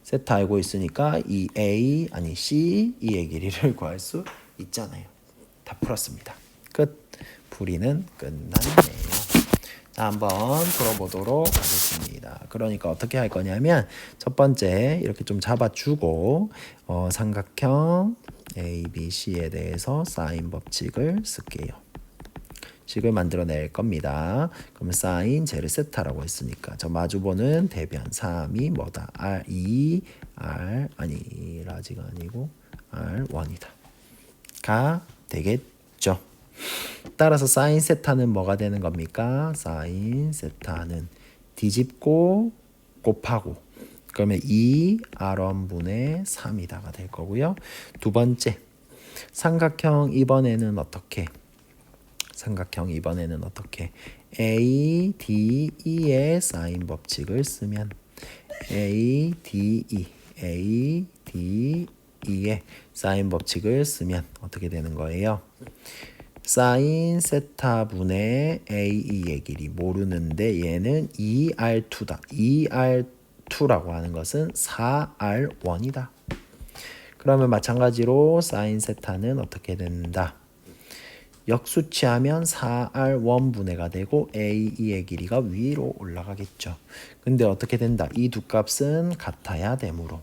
세타 알고 있으니까 이 CE의 길이를 구할 수 있잖아요. 다 풀었습니다. 끝. 풀이는 끝났네요. 자, 한번 풀어보도록 하겠습니다. 그러니까 어떻게 할 거냐면 첫 번째 이렇게 좀 잡아주고 삼각형 ABC에 대해서 사인 법칙을 쓸게요. 식을 만들어낼 겁니다. 그러면 사인 제를 세타라고 했으니까 저 마주보는 대변 3이 뭐다? R2, 라지가 아니고 R1이다. 가 되겠죠. 따라서 사인 세타는 뭐가 되는 겁니까? 사인 세타는 뒤집고 곱하고 그러면 2R1분의 3이다가 될 거고요. 두 번째 삼각형 이번에는 어떻게 A, D, E의 사인 법칙을 쓰면 A, D, E의 사인 법칙을 쓰면 어떻게 되는 거예요? 사인 세타분의 AE의 길이 모르는데 얘는 2R2다. 2R2라고 하는 것은 4R1이다. 그러면 마찬가지로 사인 세타는 어떻게 된다? 역수치하면 4R1 분해가 되고 AE의 길이가 위로 올라가겠죠. 근데 어떻게 된다? 이 두 값은 같아야 되므로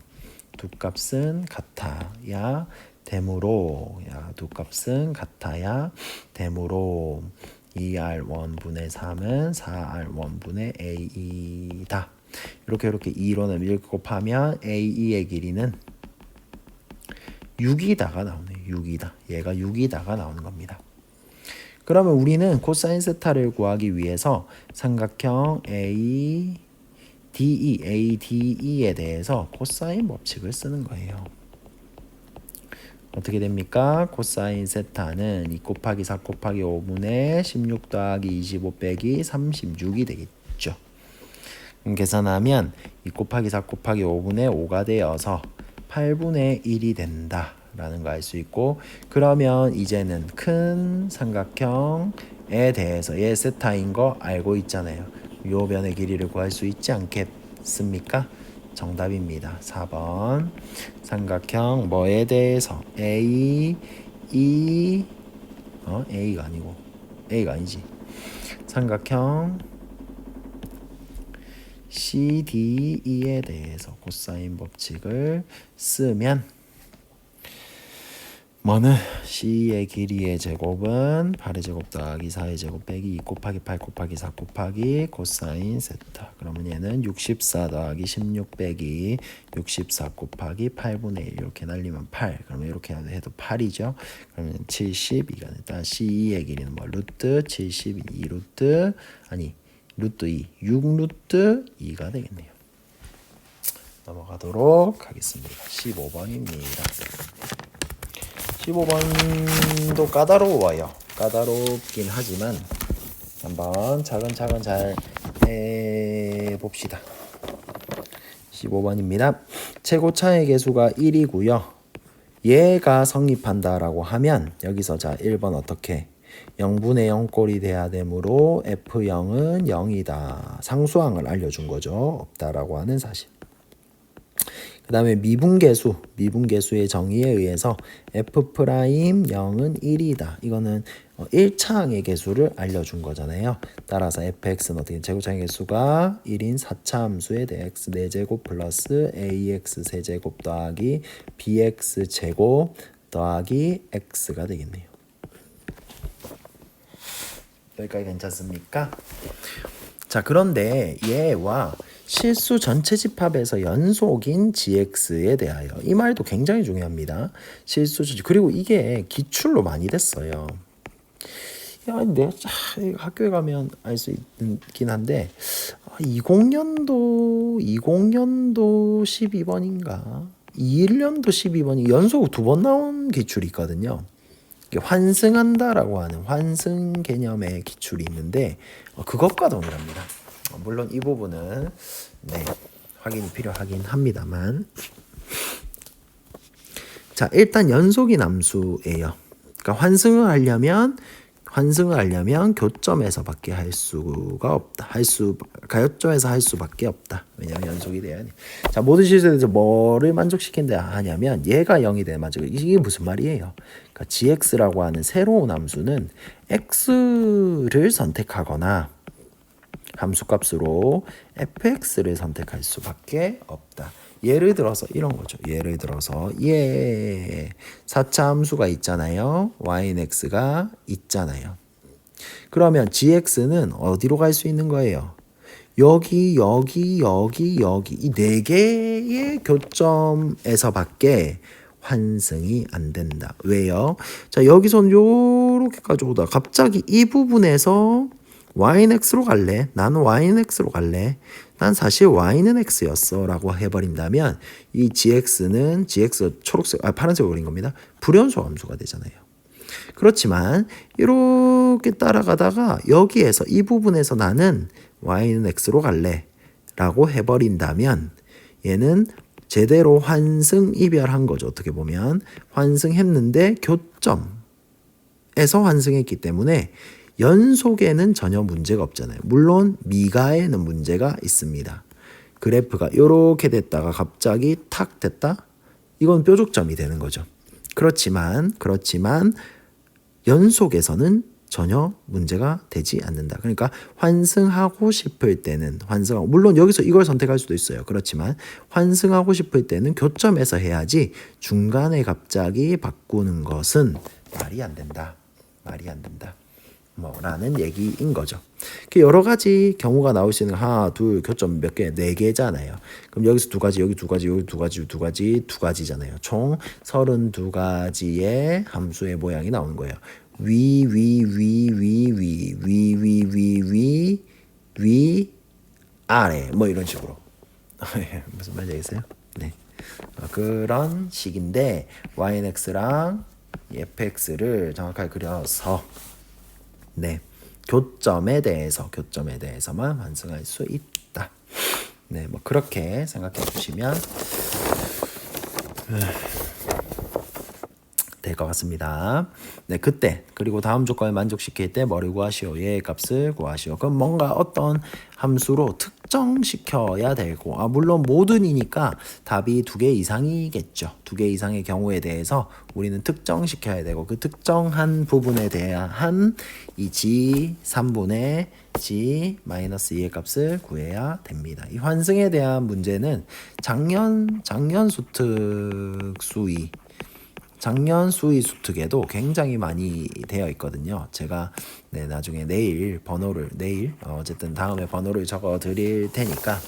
두 값은 같아야 되므로 두 값은 같아야 되므로 2R1 분의 3은 4R1 분의 AE다. 이렇게 2로는 1 곱하면 AE의 길이는 6이다가 나오네요. 6이다. 얘가 6이다가 나오는 겁니다. 그러면 우리는 코사인 세타를 구하기 위해서 삼각형 ADE에 대해서 코사인 법칙을 쓰는 거예요. 어떻게 됩니까? 코사인 세타는 2 곱하기 4 곱하기 5분의 16 더하기 25 빼기 36이 되겠죠. 계산하면 2 곱하기 4 곱하기 5분의 5가 되어서 8분의 1이 된다 라는 거 알 수 있고, 그러면 이제는 큰 삼각형에 대해서 얘 세타인 거 알고 있잖아요. 요 변의 길이를 구할 수 있지 않겠습니까? 정답입니다. 4번 삼각형 뭐에 대해서 A가 아니지. 삼각형 CDE에 대해서 코사인 법칙을 쓰면 뭐는 C의 길이의 제곱은 8의 제곱 더하기 4의 제곱 빼기 2 곱하기 8 곱하기 4 곱하기 코사인 세타. 그러면 얘는 64 더하기 16 빼기 64 곱하기 8분의 1 이렇게 날리면 8. 그러면 이렇게 해도 8이죠. 그러면 72가 됐다. C의 길이는 뭐 루트 72 루트 2 6 루트 2가 되겠네요. 넘어가도록 하겠습니다. 15번입니다. 15번도 까다로워요. 까다롭긴 하지만 한번 차근차근 잘 해봅시다. 15번입니다. 최고차의 개수가 1이고요. 얘가 성립한다라고 하면 여기서 자 1번 어떻게 0분의 0꼴이 돼야 되므로 F0은 0이다. 상수항을 알려준 거죠. 없다라고 하는 사실. 그 다음에 미분계수의 정의에 의해서 F'0은 1이다. 이거는 1차항의 개수를 알려준 거잖아요. 따라서 fx는 어떻게 제곱차항의 개수가 1인 4차 함수의 x 4제곱 플러스 ax 세제곱 더하기 bx 제곱 더하기 x가 되겠네요. 여기까지 괜찮습니까? 자, 그런데 얘와 실수 전체 집합에서 연속인 gx에 대하여 이 말도 굉장히 중요합니다. 실수 그리고 이게 기출로 많이 됐어요. 야, 내가 학교에 가면 알 수 있긴 한데 20년도 12번인가 21년도 12번이 연속 2번 나온 기출이 있거든요. 환승한다라고 하는 환승 개념의 기출이 있는데 그것과 동일합니다. 물론 이 부분은 확인이 필요하긴 합니다만, 자 일단 연속인 함수예요. 그러니까 환승을 하려면 교점에서밖에 할 수가 없다. 교점에서 할 수밖에 없다. 왜냐하면 연속이 돼야 돼. 자, 모든 실수에서 뭐를 만족시킨다 하냐면 얘가 0이 되는 만족. 이게 무슨 말이에요? 그러니까 gx라고 하는 새로운 함수는 x를 선택하거나 함수값으로 fx를 선택할 수밖에 없다. 예를 들어서 이런 거죠. 예를 들어서 4차 함수가 있잖아요. yx가 있잖아요. 그러면 gx는 어디로 갈 수 있는 거예요? 여기 이 4개의 교점에서밖에 환승이 안 된다. 왜요? 자, 여기선 요렇게까지 오다 갑자기 이 부분에서 yx로 갈래? 나는 yx로 갈래? 난 사실 y는 x였어 라고 해버린다면 이 gx 초록색 파란색으로 그린 겁니다. 불연소 함수가 되잖아요. 그렇지만 이렇게 따라가다가 여기에서 이 부분에서 나는 y는 x로 갈래 라고 해버린다면 얘는 제대로 환승 이별한 거죠. 어떻게 보면 환승했는데 교점에서 환승했기 때문에 연속에는 전혀 문제가 없잖아요. 물론 미가에는 문제가 있습니다. 그래프가 이렇게 됐다가 갑자기 탁 됐다? 이건 뾰족점이 되는 거죠. 그렇지만 연속에서는 전혀 문제가 되지 않는다. 그러니까 환승하고 싶을 때는 환승하고, 물론 여기서 이걸 선택할 수도 있어요. 그렇지만 환승하고 싶을 때는 교점에서 해야지 중간에 갑자기 바꾸는 것은 말이 안 된다. 라는 얘기인 거죠. 여러 가지 경우가 나올 수 있는 하나, 둘, 교점 몇 개? 4개잖아요. 그럼 여기서 2가지, 여기 2가지, 여기 2가지, 2가지잖아요. 총 32가지의 함수의 모양이 나오는 거예요. 위, 아래 뭐 이런 식으로. 무슨 말인지 알겠어요? 네. 그런 식인데 y는 x랑 fx를 정확하게 그려서 네, 교점에 대해서만 환승할 수 있다. 네, 뭐 그렇게 생각해 주시면 될 것 같습니다. 네, 그때 그리고 다음 조건을 만족시킬 때 뭐를 구하시오? 얘의 값을 구하시오. 그럼 뭔가 어떤 함수로 특정시켜야 되고, 물론 모든이니까 답이 2개 이상이겠죠. 2개 이상의 경우에 대해서 우리는 특정시켜야 되고, 그 특정한 부분에 대한 이 g 3분의 g-2의 값을 구해야 됩니다. 이 환승에 대한 문제는 작년 수특 수의 수특에도 굉장히 많이 되어 있거든요. 제가 나중에 내일 어쨌든 다음에 번호를 적어 드릴 테니까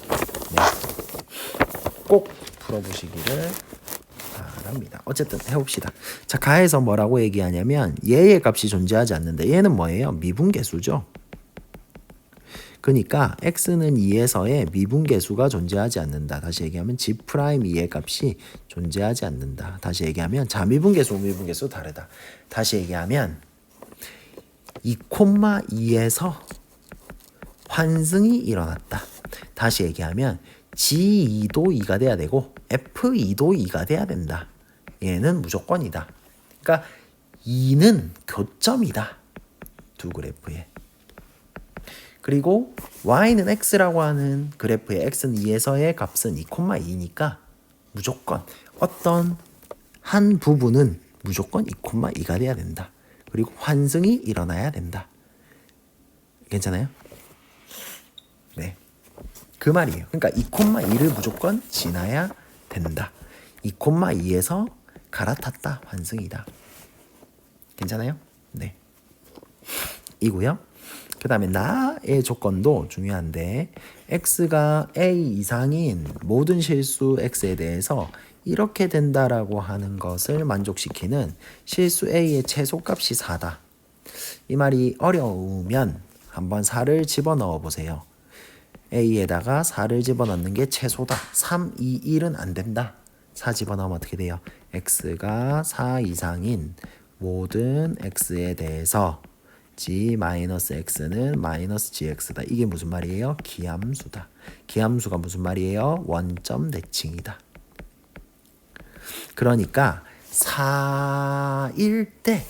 꼭 풀어보시기를 바랍니다. 어쨌든 해봅시다. 자, 가에서 뭐라고 얘기하냐면 얘의 값이 존재하지 않는다. 얘는 뭐예요? 미분계수죠. 그러니까 x는 2에서의 미분계수가 존재하지 않는다. 다시 얘기하면 g'2의 값이 존재하지 않는다. 다시 얘기하면 자, 미분계수, 우미분계수 다르다. 다시 얘기하면 2,2에서 환승이 일어났다. 다시 얘기하면 g2도 2가 돼야 되고 f2도 2가 돼야 된다. 얘는 무조건이다. 그러니까 2는 교점이다. 두 그래프에. 그리고 y는 x라고 하는 그래프의 x는 2에서의 값은 2,2니까 무조건 어떤 한 부분은 무조건 2,2가 돼야 된다. 그리고 환승이 일어나야 된다. 괜찮아요? 네. 그 말이에요. 그러니까 2,2를 무조건 지나야 된다. 2,2에서 갈아탔다. 환승이다. 괜찮아요? 네. 이고요. 그 다음에 나의 조건도 중요한데 x가 a 이상인 모든 실수 x에 대해서 이렇게 된다라고 하는 것을 만족시키는 실수 a의 최소값이 4다. 이 말이 어려우면 한번 4를 집어넣어 보세요. a에다가 4를 집어넣는 게 최소다. 3, 2, 1은 안 된다. 4 집어넣으면 어떻게 돼요? x가 4 이상인 모든 x에 대해서 g-x는 마이너스 gx다. 이게 무슨 말이에요? 기함수다. 기함수가 무슨 말이에요? 원점 대칭이다. 그러니까 4일 때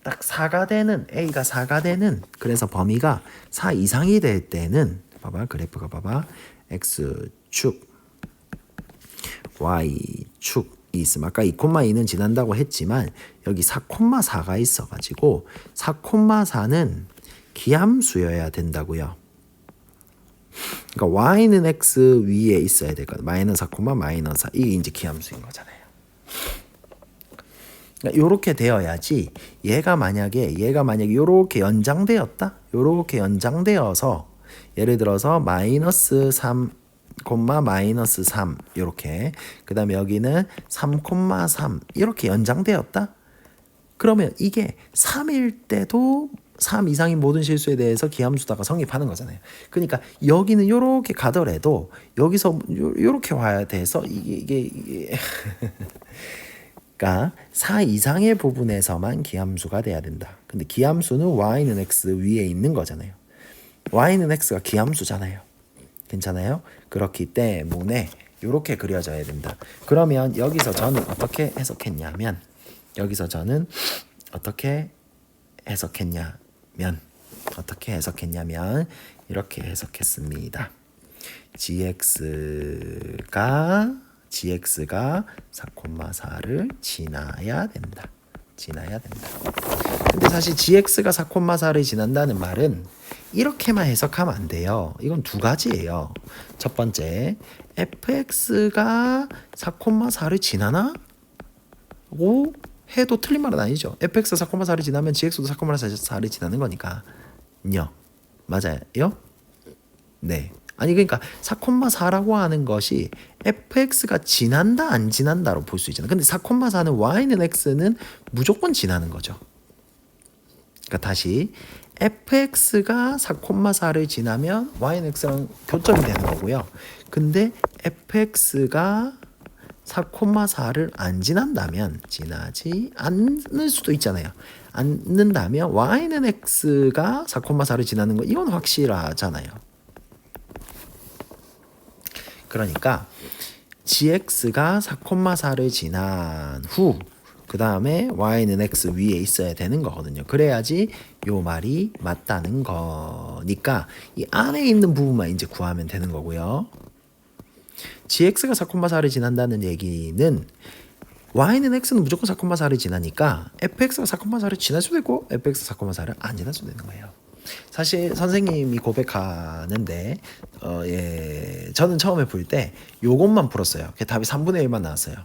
딱 4가 되는, a가 4가 되는, 그래서 범위가 4 이상이 될 때는 봐봐, 그래프가 봐봐. x축 y축 있음. 아까 2,2는 지난다고 했지만 여기 4,4가 있어가지고 4,4는 기함수여야 된다고요. 그러니까 y는 x 위에 있어야 되거든. 마이너스 4, 마이너스 4. 이게 이제 기함수인 거잖아요. 그러니까 이렇게 되어야지 얘가 만약에 이렇게 연장되었다. 이렇게 연장되어서 예를 들어서 마이너스 3 마이너스 3 이렇게, 그 다음에 여기는 3,3 이렇게 연장되었다. 그러면 이게 3일 때도 3 이상인 모든 실수에 대해서 기함수다가 성립하는 거잖아요. 그러니까 여기는 이렇게 가더라도 여기서 이렇게 와야 돼서 이게 그러니까 4 이상의 부분에서만 기함수가 돼야 된다. 근데 기함수는 y는 x 위에 있는 거잖아요. y는 x가 기함수잖아요. 괜찮아요? 그렇기 때문에 이렇게 그려져야 된다. 그러면 여기서 저는 어떻게 해석했냐면 이렇게 해석했습니다. gx가 4,4를 지나야 된다. 근데 사실 gx가 4,4를 지난다는 말은 이렇게만 해석하면 안 돼요. 이건 두 가지예요. 첫 번째, fx가 4,4를 지나나? 고 해도 틀린 말은 아니죠. fx가 4,4를 지나면 gx도 4,4를 지나는 거니까. 맞아요? 네. 아니 그러니까 4,4라고 하는 것이 fx가 지난다 안 지난다로 볼 수 있잖아요. 근데 4,4는 y는 x는 무조건 지나는 거죠. 그러니까 다시 fx가 4,4를 지나면 y는 x랑 교점이 되는 거고요. 근데 fx가 4,4를 안 지난다면 지나지 않을 수도 있잖아요. 않는다면 y는 x가 4,4를 지나는 거 이건 확실하잖아요. 그러니까 gx가 4,4를 지난 후 그 다음에 y는 x 위에 있어야 되는 거거든요. 그래야지 요 말이 맞다는 거니까 이 안에 있는 부분만 이제 구하면 되는 거고요. gx가 4,4를 지난다는 얘기는 y는 x는 무조건 4,4를 지나니까 fx가 4,4를 지날 수도 있고 fx가 4,4를 안 지날 수도 있는 거예요. 사실 선생님이 고백하는데 저는 처음에 풀 때 요것만 풀었어요. 답이 3분의 1만 나왔어요.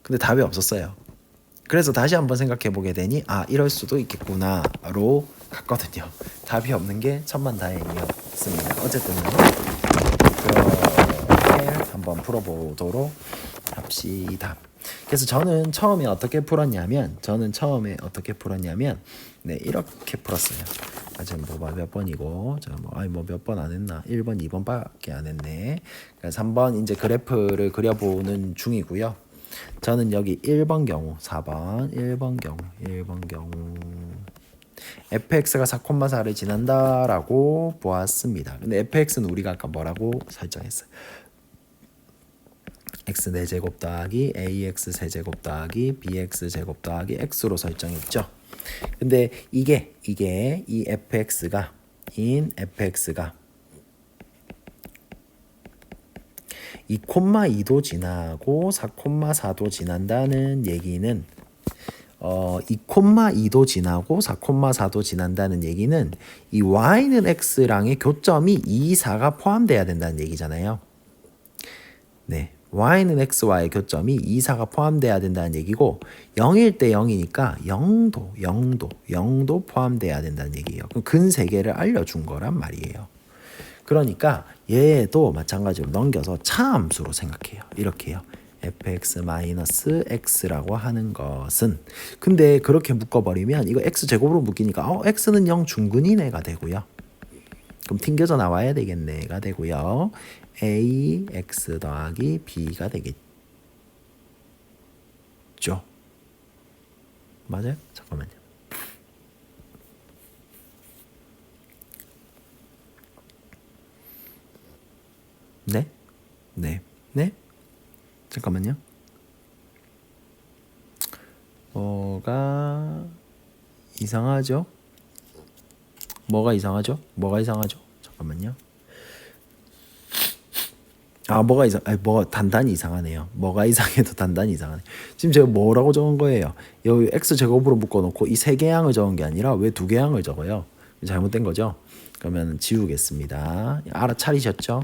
근데 답이 없었어요. 그래서 다시 한번 생각해 보게 되니 이럴 수도 있겠구나로 갔거든요. 답이 없는 게 천만다행이었습니다. 어쨌든 그렇게 한번 풀어보도록 합시다. 그래서 저는 처음에 어떻게 풀었냐면 네 이렇게 풀었어요. 지금 몇 번이고 몇 번 안 했나? 1번, 2번밖에 안 했네. 그래서 3번 이제 그래프를 그려보는 중이고요. 저는 여기 1번 경우, 4번, 1번 경우 fx가 4,4를 지난다라고 보았습니다. 근데 fx는 우리가 아까 뭐라고 설정했어요? x 4제곱 더하기 ax 세제곱 더하기 bx 제곱 더하기 x로 설정했죠. 근데 이게 이 fx가 2,2도 지나고 4,4도 지난다는 얘기는 2,2도 지나고 4,4도 지난다는 얘기는 이 y는 x랑의 교점이 2, 4가 포함돼야 된다는 얘기잖아요. 네. y는 x와의 교점이 2, 4가 포함돼야 된다는 얘기고 0일 때 0이니까 0도 포함돼야 된다는 얘기예요. 그럼 근 3개를 알려준 거란 말이에요. 그러니까 얘도 마찬가지로 넘겨서 차함수로 생각해요. 이렇게요. fx-x라고 하는 것은 근데 그렇게 묶어버리면 이거 x제곱으로 묶이니까 x는 0 중근이네가 되고요. 그럼 튕겨져 나와야 되겠네가 되고요. ax 더하기 b가 되겠죠. 맞아요? 잠깐만요. 네. 잠깐만요. 뭐가 이상하죠? 뭐가 이상하죠? 잠깐만요. 뭐가 단단히 이상하네요. 뭐가 이상해도 단단히 이상하네. 지금 제가 뭐라고 적은 거예요? 여기 x 제곱으로 묶어놓고 이 3개 양을 적은 게 아니라 왜 2개 양을 적어요? 잘못된 거죠? 그러면 지우겠습니다. 알아차리셨죠?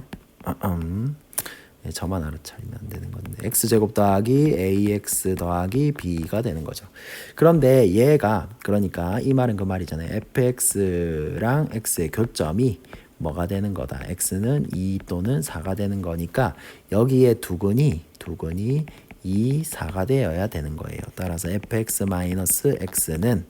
저만 알아차리면 안 되는 건데 x제곱 더하기 ax 더하기 b가 되는 거죠. 그런데 얘가 그러니까 이 말은 그 말이잖아요. fx랑 x의 교점이 뭐가 되는 거다. x는 2 또는 4가 되는 거니까 여기에 두근이 2, 4가 되어야 되는 거예요. 따라서 fx-x는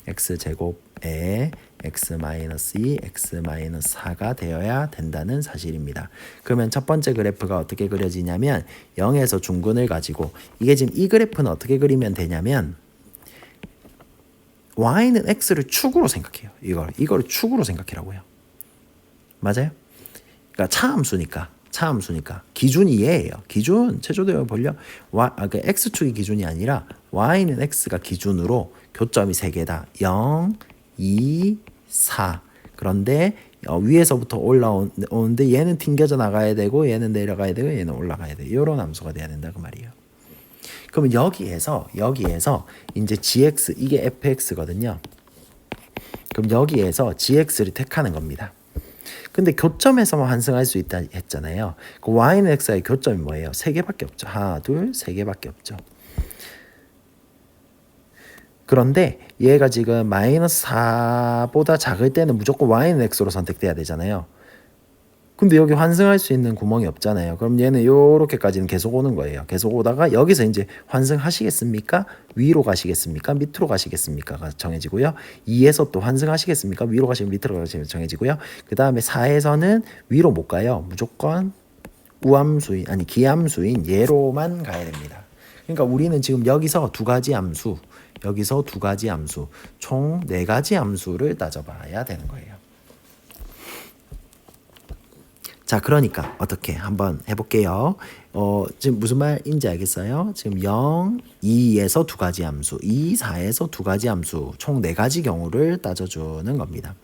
x제곱 에 x-2, x-4가 되어야 된다는 사실입니다. 그러면 첫 번째 그래프가 어떻게 그려지냐면 0에서 중근을 가지고 이게 지금 이 그래프는 어떻게 그리면 되냐면 y는 x를 축으로 생각해요. 이걸 축으로 생각하라고요. 맞아요? 그러니까 차함수니까 기준이 얘예요. 기준 최초대로 벌려 그러니까 x축이 기준이 아니라 y는 x가 기준으로 교점이 3개다. 0, 2, 4. 그런데 위에서부터 올라오는데 얘는 튕겨져 나가야 되고 얘는 내려가야 되고 얘는 올라가야 돼. 이런 함수가 돼야 된다 그 말이에요. 그러면 여기에서 이제 gx 이게 fx거든요. 그럼 여기에서 gx를 택하는 겁니다. 근데 교점에서만 환승할 수 있다 했잖아요. 그 y는 x의 교점이 뭐예요? 3개밖에 없죠. 하나, 둘, 3개밖에 없죠. 그런데 얘가 지금 마이너스 4보다 작을 때는 무조건 y는 x로 선택돼야 되잖아요. 근데 여기 환승할 수 있는 구멍이 없잖아요. 그럼 얘는 요렇게까지는 계속 오는 거예요. 계속 오다가 여기서 이제 환승하시겠습니까? 위로 가시겠습니까? 밑으로 가시겠습니까?가 정해지고요. 2에서 또 환승하시겠습니까? 위로 가시면 밑으로 가시면 정해지고요. 그 다음에 4에서는 위로 못 가요. 무조건 기함수인 얘로만 가야 됩니다. 그러니까 우리는 지금 여기서 두 가지 함수, 총 4가지 함수를 따져봐야 되는 거예요. 자, 그러니까 어떻게 한번 해볼게요. 지금 무슨 말인지 알겠어요? 지금 0, 2에서 2가지 함수, 2, 4에서 2가지 함수, 총 4가지 경우를 따져주는 겁니다.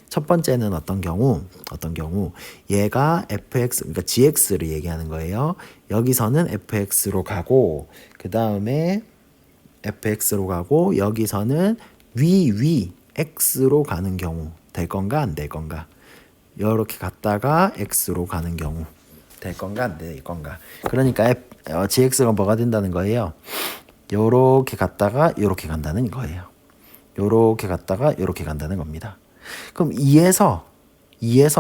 첫 번째는 어떤 경우? 얘가 fx, 그러니까 gx를 얘기하는 거예요. 여기서는 fx로 가고, 그 다음에 fx로 가고, 여기서는 위 x로 가는 경우 될 건가 안 될 건가? 이렇게 갔다가 x로 가는 경우 될 건가 안 될 건가? 그러니까 gx가 뭐가 된다는 거예요? 요렇게 갔다가 요렇게 간다는 거예요. 요렇게 갔다가 요렇게 간다는 겁니다. 그럼 2에서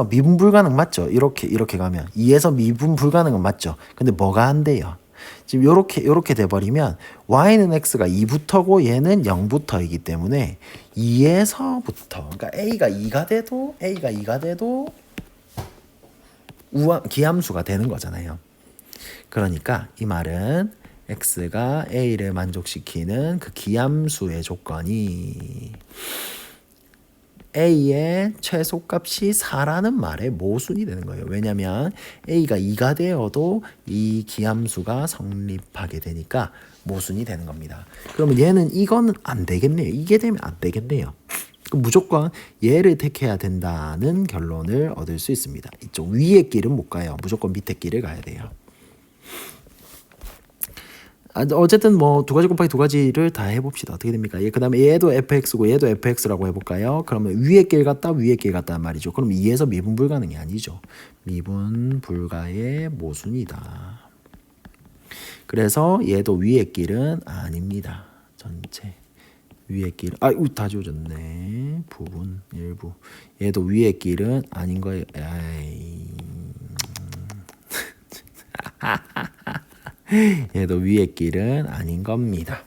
미분 불가능 맞죠? 이렇게 가면 2에서 미분 불가능은 맞죠? 근데 뭐가 안 돼요? 지금 요렇게 돼버리면 y는 x가 2부터고 얘는 0부터이기 때문에 2에서부터 그러니까 a가 2가 돼도 기함수가 되는 거잖아요. 그러니까 이 말은 x가 a를 만족시키는 그 기함수의 조건이 a의 최소값이 4라는 말의 모순이 되는 거예요. 왜냐하면 a가 2가 되어도 이 기함수가 성립하게 되니까 모순이 되는 겁니다. 그러면 얘는 이거는 안 되겠네요. 이게 되면 안 되겠네요. 그럼 무조건 얘를 택해야 된다는 결론을 얻을 수 있습니다. 이쪽 위의 길은 못 가요. 무조건 밑에 길을 가야 돼요. 어쨌든 뭐 2가지 곱하기 2가지를 다 해봅시다. 어떻게 됩니까? 그 다음에 얘도 fx고 얘도 fx라고 해볼까요? 그러면 위의 길 같다 말이죠. 그럼 2에서 미분 불가능이 아니죠. 미분 불가의 모순이다. 그래서 얘도 위의 길은 아닙니다. 전체 위의 길 다 지워졌네. 부분 일부 얘도 위의 길은 아닌 거예요. 얘도 위의 길은 아닌 겁니다.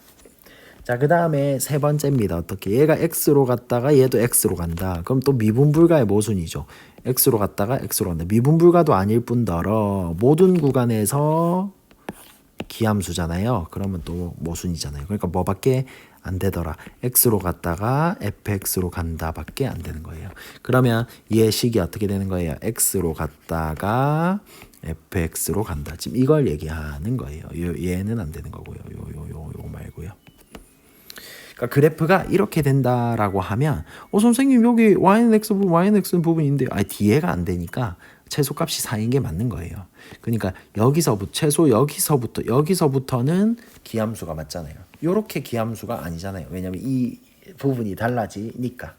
자, 그 다음에 세 번째입니다. 어떻게? 얘가 x로 갔다가 얘도 x로 간다. 그럼 또 미분불가의 모순이죠. x로 갔다가 x로 간다. 미분불가도 아닐 뿐더러 모든 구간에서 기함수잖아요. 그러면 또 모순이잖아요. 그러니까 뭐밖에 안 되더라. x로 갔다가 fx로 간다 밖에 안 되는 거예요. 그러면 얘 식이 어떻게 되는 거예요? x로 갔다가 fx로 간다. 지금 이걸 얘기하는 거예요. 얘는 안 되는 거고요. 요거 말고요. 그러니까 그래프가 이렇게 된다라고 하면 선생님 여기 y는 x 부분인데 뒤에가 안 되니까 최소값이 4인 게 맞는 거예요. 그러니까 여기서부터는 기함수가 맞잖아요. 요렇게 기함수가 아니잖아요. 왜냐면 이 부분이 달라지니까.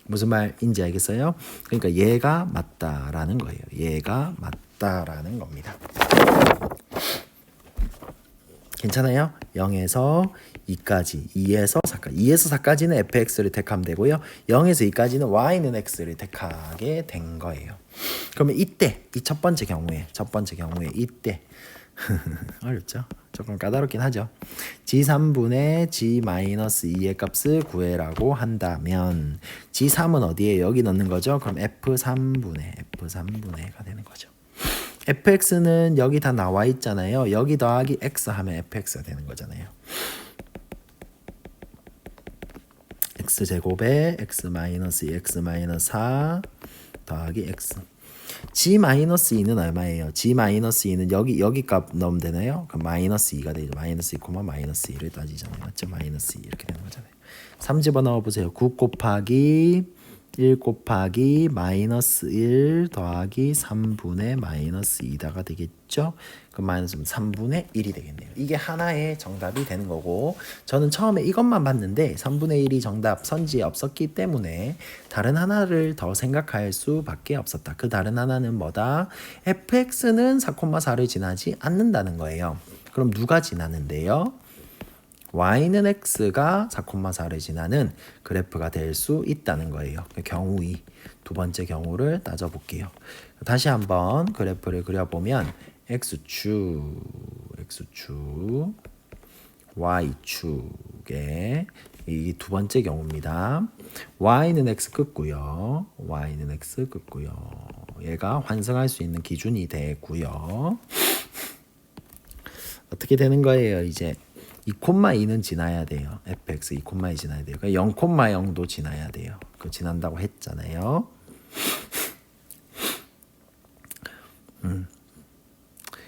무슨 말인지 알겠어요? 그러니까 얘가 맞다라는 거예요. 얘가 맞다라는 겁니다. 괜찮아요? 0에서 2까지, 2에서 4까지. 2에서 4까지는 fx를 택하면 되고요. 0에서 2까지는 y는 x를 택하게 된 거예요. 그러면 이때 이 첫 번째 경우에 이때 어렵죠? 조금 까다롭긴 하죠. G3분의 G-2의 값을 구해라고 한다면 G3은 어디에? 여기 넣는 거죠. 그럼 F3분의가 되는 거죠. fx는 여기 다 나와 있잖아요. 여기 더하기 x 하면 fx가 되는 거잖아요. x제곱에 x-2x-4 더하기 x. g-2는 얼마예요? g-2는 여기 값 넣으면 되나요? 그럼 -2가 되죠. -2, -2를 따지잖아요. 맞죠? -2 이렇게 되는 거잖아요. 3 집어넣어 보세요. 9 곱하기 1 곱하기 -1 더하기 3분의 -2다가 되겠죠? 그럼 마이너스 3분의 1이 되겠네요. 이게 하나의 정답이 되는 거고, 저는 처음에 이것만 봤는데 3분의 1이 정답 선지에 없었기 때문에 다른 하나를 더 생각할 수밖에 없었다. 그 다른 하나는 뭐다? fx는 4,4를 지나지 않는다는 거예요. 그럼 누가 지나는데요? y는 x가 4,4를 지나는 그래프가 될 수 있다는 거예요. 경우 2, 두 번째 경우를 따져볼게요. 다시 한번 그래프를 그려보면 x축, y축에 이 두 번째 경우입니다. y는 x 긋고요. 얘가 환승할 수 있는 기준이 되고요. 어떻게 되는 거예요? 이제 2,2는 지나야 돼요. fx 2,2 지나야 돼요. 0,0도 지나야 돼요. 그 지난다고 했잖아요.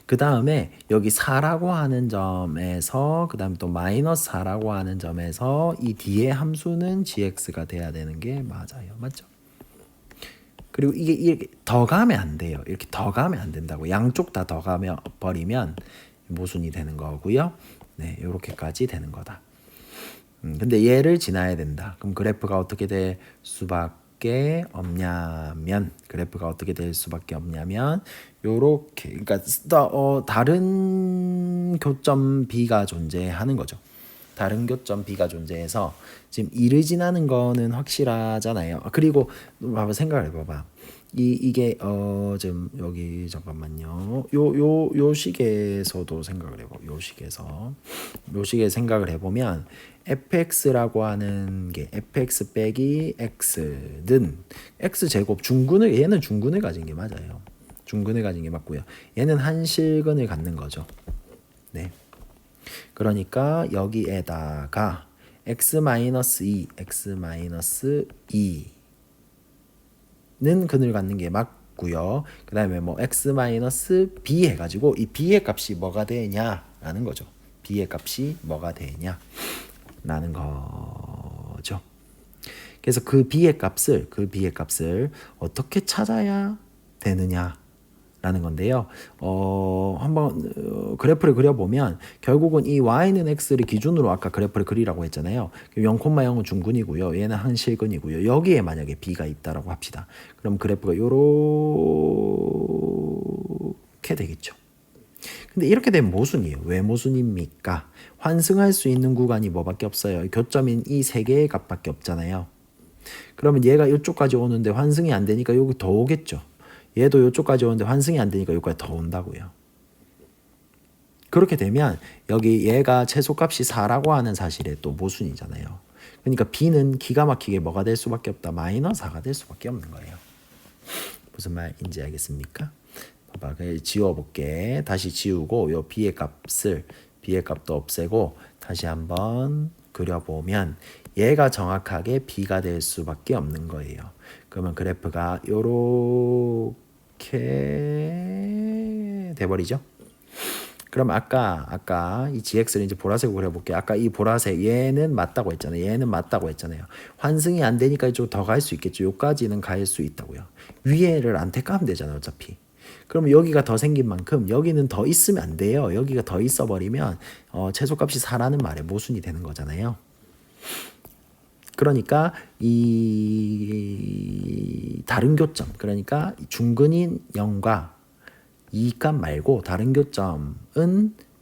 그 다음에 여기 4라고 하는 점에서 그 다음에 또 -4라고 하는 점에서 이 뒤에 함수는 gx가 돼야 되는 게 맞아요. 맞죠? 그리고 이게 이렇게 더 가면 안 돼요. 이렇게 더 가면 안 된다고. 양쪽 다 더 가면 버리면 모순이 되는 거고요. 네, 이렇게까지 되는 거다. 근데 얘를 지나야 된다. 그럼 그래프가 어떻게 될 수밖에 없냐면 요렇게, 그러니까 다른 교점 B가 존재하는 거죠. 다른 교점 B가 존재해서 지금 2를 지나는 거는 확실하잖아요. 그리고 생각을 해봐봐. 이게 지금 여기 잠깐만요. 요 식에서도 생각을 해봐. 요 식에 생각을 해보면 fx라고 하는 게 fx 빼기 x는 x 제곱 중근을, 얘는 중근을 가진 게 맞아요. 중근을 가진 게 맞고요. 얘는 한실근을 갖는 거죠. 네. 그러니까 여기에다가 x-2, 는 근을 갖는 게 맞고요. 그 다음에 뭐 x-b 해가지고 이 b의 값이 뭐가 되냐라는 거죠. b의 값이 뭐가 되냐라는 거죠. 그래서 그 b의 값을 어떻게 찾아야 되느냐라는 건데요. 한번 그래프를 그려보면 결국은 이 y는 x를 기준으로 아까 그래프를 그리라고 했잖아요. 0,0은 중근이고요. 얘는 한실근이고요. 여기에 만약에 b가 있다라고 합시다. 그럼 그래프가 요렇게 되겠죠. 근데 이렇게 되면 모순이에요. 왜 모순입니까? 환승할 수 있는 구간이 뭐밖에 없어요. 교점인 이 세 개의 값밖에 없잖아요. 그러면 얘가 이쪽까지 오는데 환승이 안 되니까 여기 더 오겠죠. 얘도 이쪽까지 오는데 환승이 안 되니까 여기까지 더 온다고요. 그렇게 되면 여기 얘가 최소값이 4라고 하는 사실에 또 모순이잖아요. 그러니까 b는 기가 막히게 뭐가 될 수밖에 없다. -4가 될 수밖에 없는 거예요. 무슨 말인지 알겠습니까? 봐봐, 지워볼게. 다시 지우고 요 b의 값도 없애고 다시 한번 그려보면 얘가 정확하게 b가 될 수밖에 없는 거예요. 그러면 그래프가 요렇게 돼버리죠. 그럼 아까 이 gx를 이제 보라색으로 그려볼게요. 아까 이 보라색 얘는 맞다고 했잖아요. 환승이 안 되니까 이쪽 더 갈 수 있겠죠. 요까지는 갈 수 있다고요. 위에를 안 택하면 되잖아요. 어차피. 그러면 여기가 더 생긴 만큼 여기는 더 있으면 안 돼요. 여기가 더 있어버리면 최소값이 4라는 말에 모순이 되는 거잖아요. 그러니까 이 다른 교점, 그러니까 중근인 0과 2값 말고 다른 교점은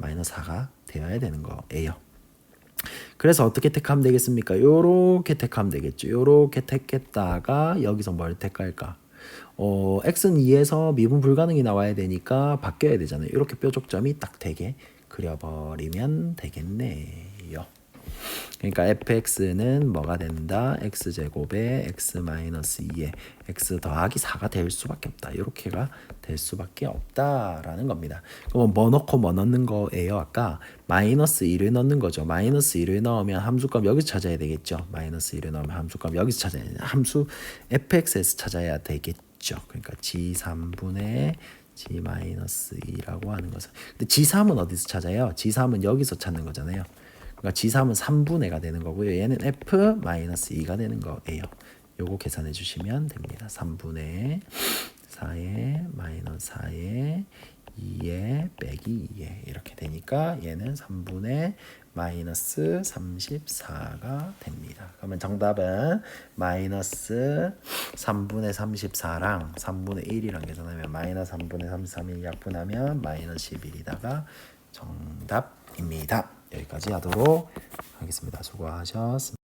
-4가 되어야 되는 거예요. 그래서 어떻게 택하면 되겠습니까? 요렇게 택하면 되겠죠. 요렇게 택했다가 여기서 뭘 택할까? x는 2에서 미분 불가능이 나와야 되니까 바뀌어야 되잖아요. 이렇게 뾰족점이 딱 되게 그려버리면 되겠네요. 그러니까 fx는 뭐가 된다? x제곱에 x-2에 x 더하기 4가 될 수밖에 없다. 이렇게가 될 수밖에 없다라는 겁니다. 그럼 뭐 넣고 뭐 넣는 거예요? 아까 마이너스 1을 넣는 거죠. 마이너스 1을 넣으면 함수값 여기서 찾아야 되겠죠. 마이너스 1을 넣으면 함수값 여기서 찾아야 돼. 함수 fx에서 찾아야 되겠죠. 그러니까 g3분의 g-2라고 하는 것은. 근데 g3은 어디서 찾아요? g3은 여기서 찾는 거잖아요. 그러니까 G3은 3분의가 되는 거고요. 얘는 F-2가 되는 거예요. 요거 계산해 주시면 됩니다. 3분의 4에 마이너스 4에 2에 빼기 2에 이렇게 되니까 얘는 3분의 마이너스 34가 됩니다. 그러면 정답은 마이너스 3분의 34랑 3분의 1이랑 계산하면 마이너스 3분의 33이 약분하면 마이너스 11이다가 정답입니다. 여기까지 하도록 하겠습니다. 수고하셨습니다.